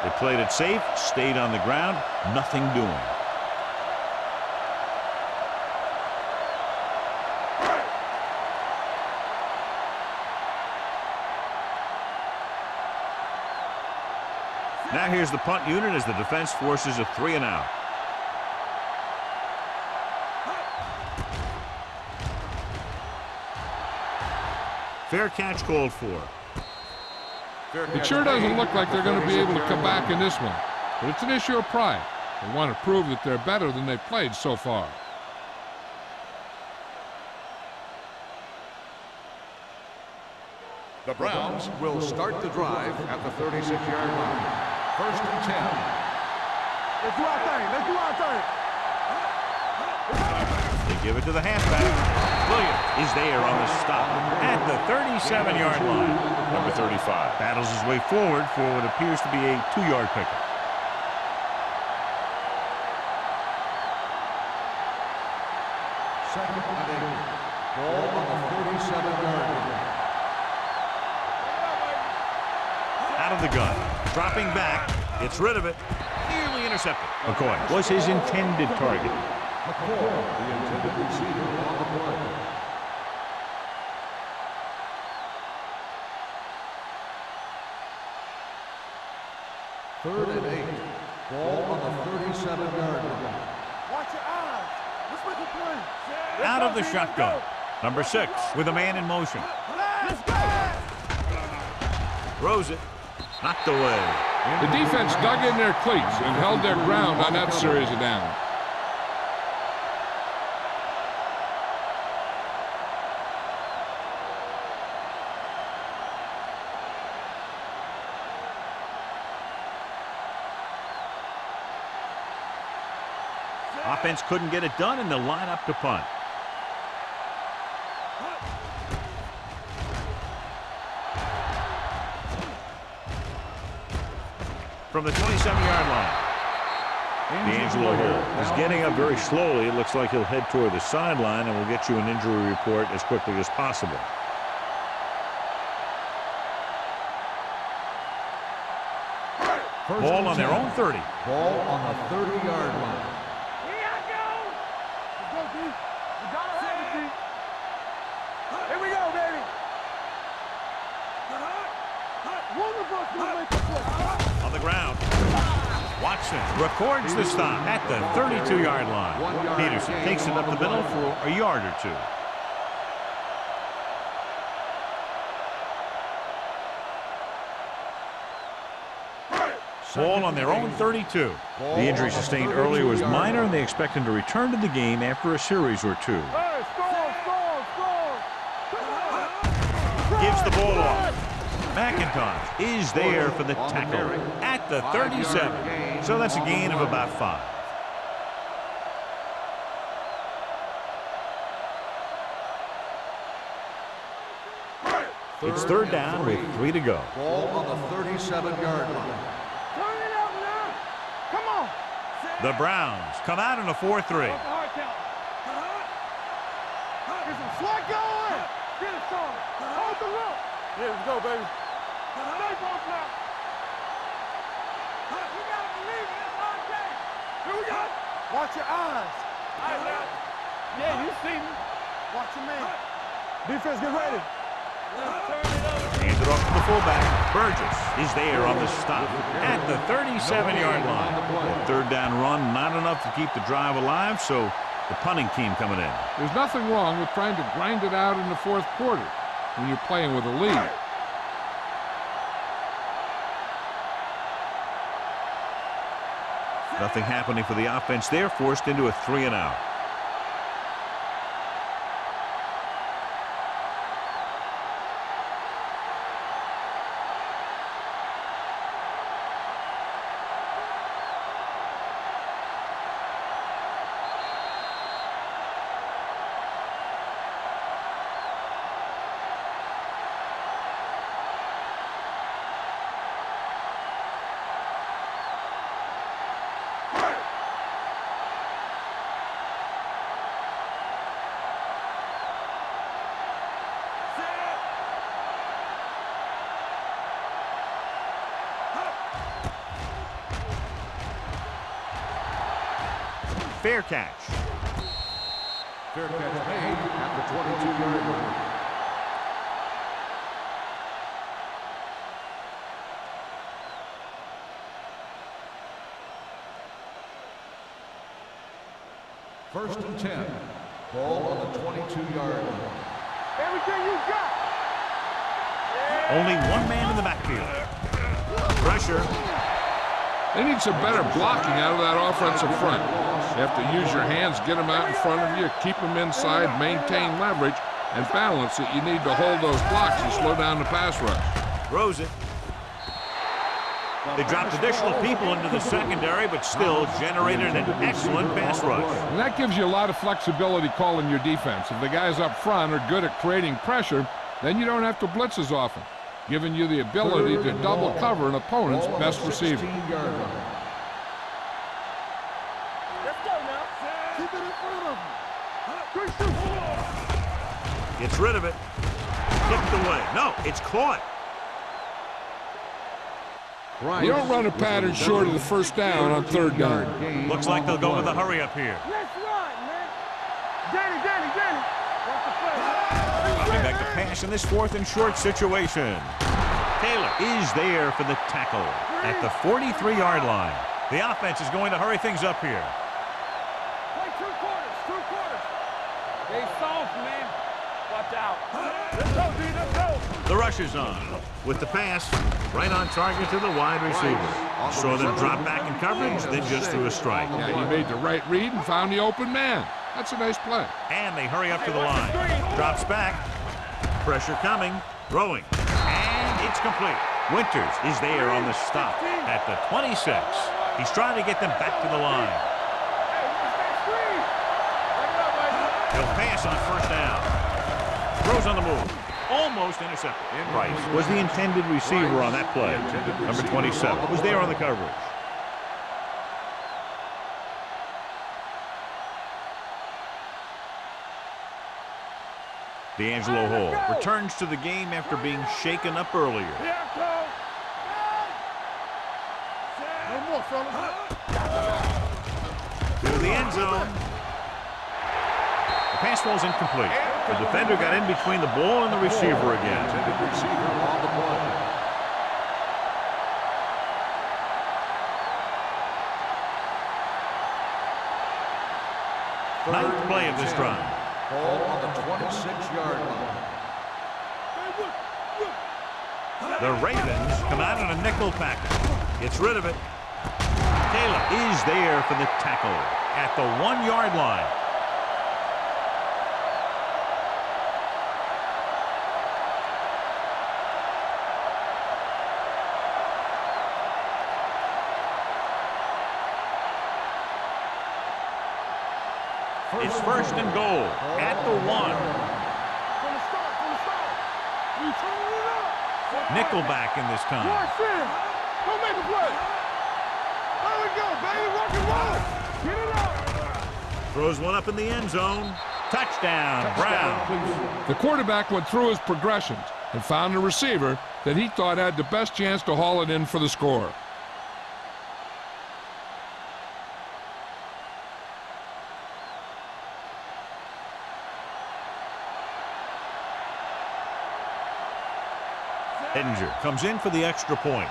They played it safe, stayed on the ground, nothing doing. Now here's the punt unit as the defense forces a 3-and-out. Fair catch called for. It sure doesn't look like they're going to be able to come back in this one, but it's an issue of pride. They want to prove that they're better than they've played so far. The Browns will start the drive at the 36-yard line. First and 10. Let's do our thing. Let's do our thing. They give it to the halfback. Williams is there on the stop at the 37-yard line. Number 35 battles his way forward for what appears to be a 2-yard pickup. Second and 8. Ball on the 37-yard line. Out of the gun. Dropping back. Gets rid of it. Nearly intercepted. McCoy was his intended target. McCoy, the intended receiver on the play. Third and 8. Ball on the 37-yard line. Watch your eyes. Let's make a play. Out of the shotgun. Number 6 with a man in motion. Let's go. Throws it. Knocked away. The defense dug in their cleats and held their ground on that series of downs. Offense couldn't get it done, and they'll line up to punt. From the 27-yard line. D'Angelo Hall is getting up very slowly. It looks like he'll head toward the sideline, and we'll get you an injury report as quickly as possible. Ball on their own 30. Ball on the 30-yard line. Here I go. Let's go, D. We gotta have it, D. Here we go, baby. One of us will make the play. On the ground. Watson records the stop at the 32-yard line. Peterson takes it up the middle for a yard or two. Ball on their own 32. The injury sustained earlier was minor, and they expect him to return to the game after a series or two. Hey, score, score, score. Gives the ball off. McIntosh is there for the tackle at the 37. So that's a gain of about 5. It's third down with 3 to go. Ball on the 37-yard line. Turn it up now. Come on. The Browns come out in a 4-3. Hard count. Get some slack going. Get it started. Hold the rope. Yeah, let's go, baby. Stay close now. You gotta believe it. It's our game. Here we go. Watch your eyes. All right, now. Yeah, you see me. Watch your man. Defense, get ready. Hands it off to the fullback. Burgess is there on the stop at the 37-yard line. Third down run, not enough to keep the drive alive, so the punting team coming in. There's nothing wrong with trying to grind it out in the fourth quarter when you're playing with a lead. Nothing happening for the offense there, forced into a 3-and-out. Fair catch. Fair catch made at the 22-yard line. First and 10. Ball on the 22-yard line. Everything you got. Only one man in the backfield. Pressure. They need some better blocking out of that offensive front. You have to use your hands, get them out in front of you, keep them inside, maintain leverage, and balance it. You need to hold those blocks and slow down the pass rush. Throws it. They dropped additional people into the secondary, but still generated an excellent pass rush. And that gives you a lot of flexibility calling your defense. If the guys up front are good at creating pressure, then you don't have to blitz as often, giving you the ability to double cover an opponent's best receiver. Gets rid of it. Kicked away. No, it's caught. You don't run a pattern short of the first down on third down. Looks like they'll go with a hurry up here. Let's run, man. Danny. What's the play? Coming back to pass in this fourth and short situation. Taylor is there for the tackle at the 43-yard line. The offense is going to hurry things up here. Play two quarters. Stay soft, man. Watch out. Let's go, D. Let's go. The rush is on with the pass right on target to the wide receiver. Saw them drop back in coverage, then just threw a strike. Yeah, he made the right read and found the open man. That's a nice play. And they hurry up to the line. Drops back. Pressure coming. Throwing. And it's complete. Winters is there on the stop at the 26. He's trying to get them back to the line. He'll pass on first down. Throws on the move. Almost intercepted. Price was the intended receiver on that play. Number 27 was there on the coverage. D'Angelo Hall returns to the game after being shaken up earlier. To the end zone. The pass falls incomplete. The defender got in between the ball and the receiver again. Ninth play of this drive. Ball on the 26-yard line. The Ravens come out in a nickel package. Gets rid of it. Taylor is there for the tackle at the 1-yard line. It's first and goal at the 1. Nickelback in this time. Don't make a play. There we go, baby. Rock and roll. Get it up. Throws one up in the end zone. Touchdown, Brown. The quarterback went through his progressions and found a receiver that he thought had the best chance to haul it in for the score. Ettinger comes in for the extra point.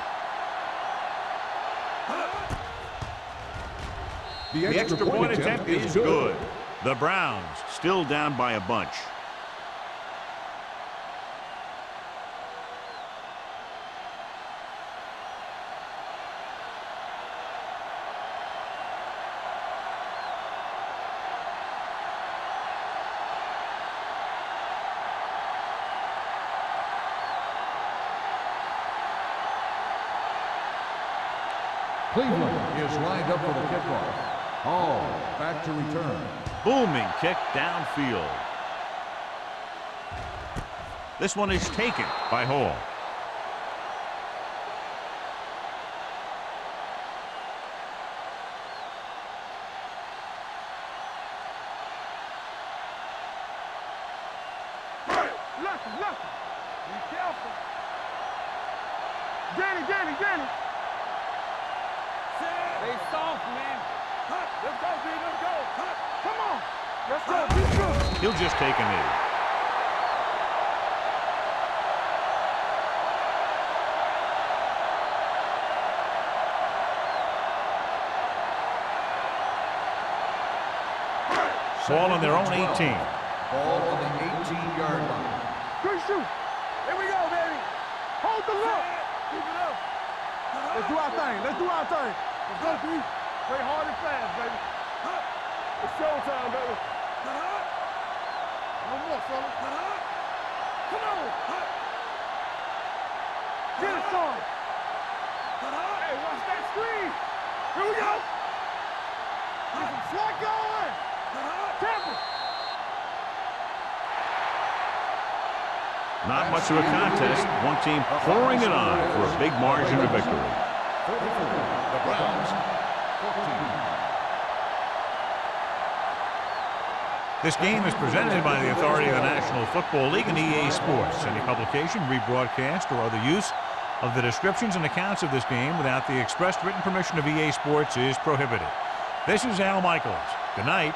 The extra point attempt is good. The Browns still down by a bunch. Cleveland is lined up for the kickoff. Hall back to return. Booming kick downfield. This one is taken by Hall. Left. Be careful. Danny. Stay soft, man. Let's go, D. Let's go. Come on. Let's go. Be good. He'll just take a knee. Ball on their own 18. Ball on the 18-yard line. Good shoot. Here we go, baby. Hold the look. Keep it up. Let's do our thing. Let's go, D. Play hard and fast, baby. It's showtime, baby. One more, fella. Come on. Get it, son. Hey, watch that screen. Here we go. Get some slack going. Temple. Not much of a contest. One team pouring it on for a big margin of victory. 44, the Browns, 14. This game is presented by the authority of the National Football League and EA Sports. Any publication, rebroadcast, or other use of the descriptions and accounts of this game without the expressed written permission of EA Sports is prohibited. This is Al Michaels. Good night.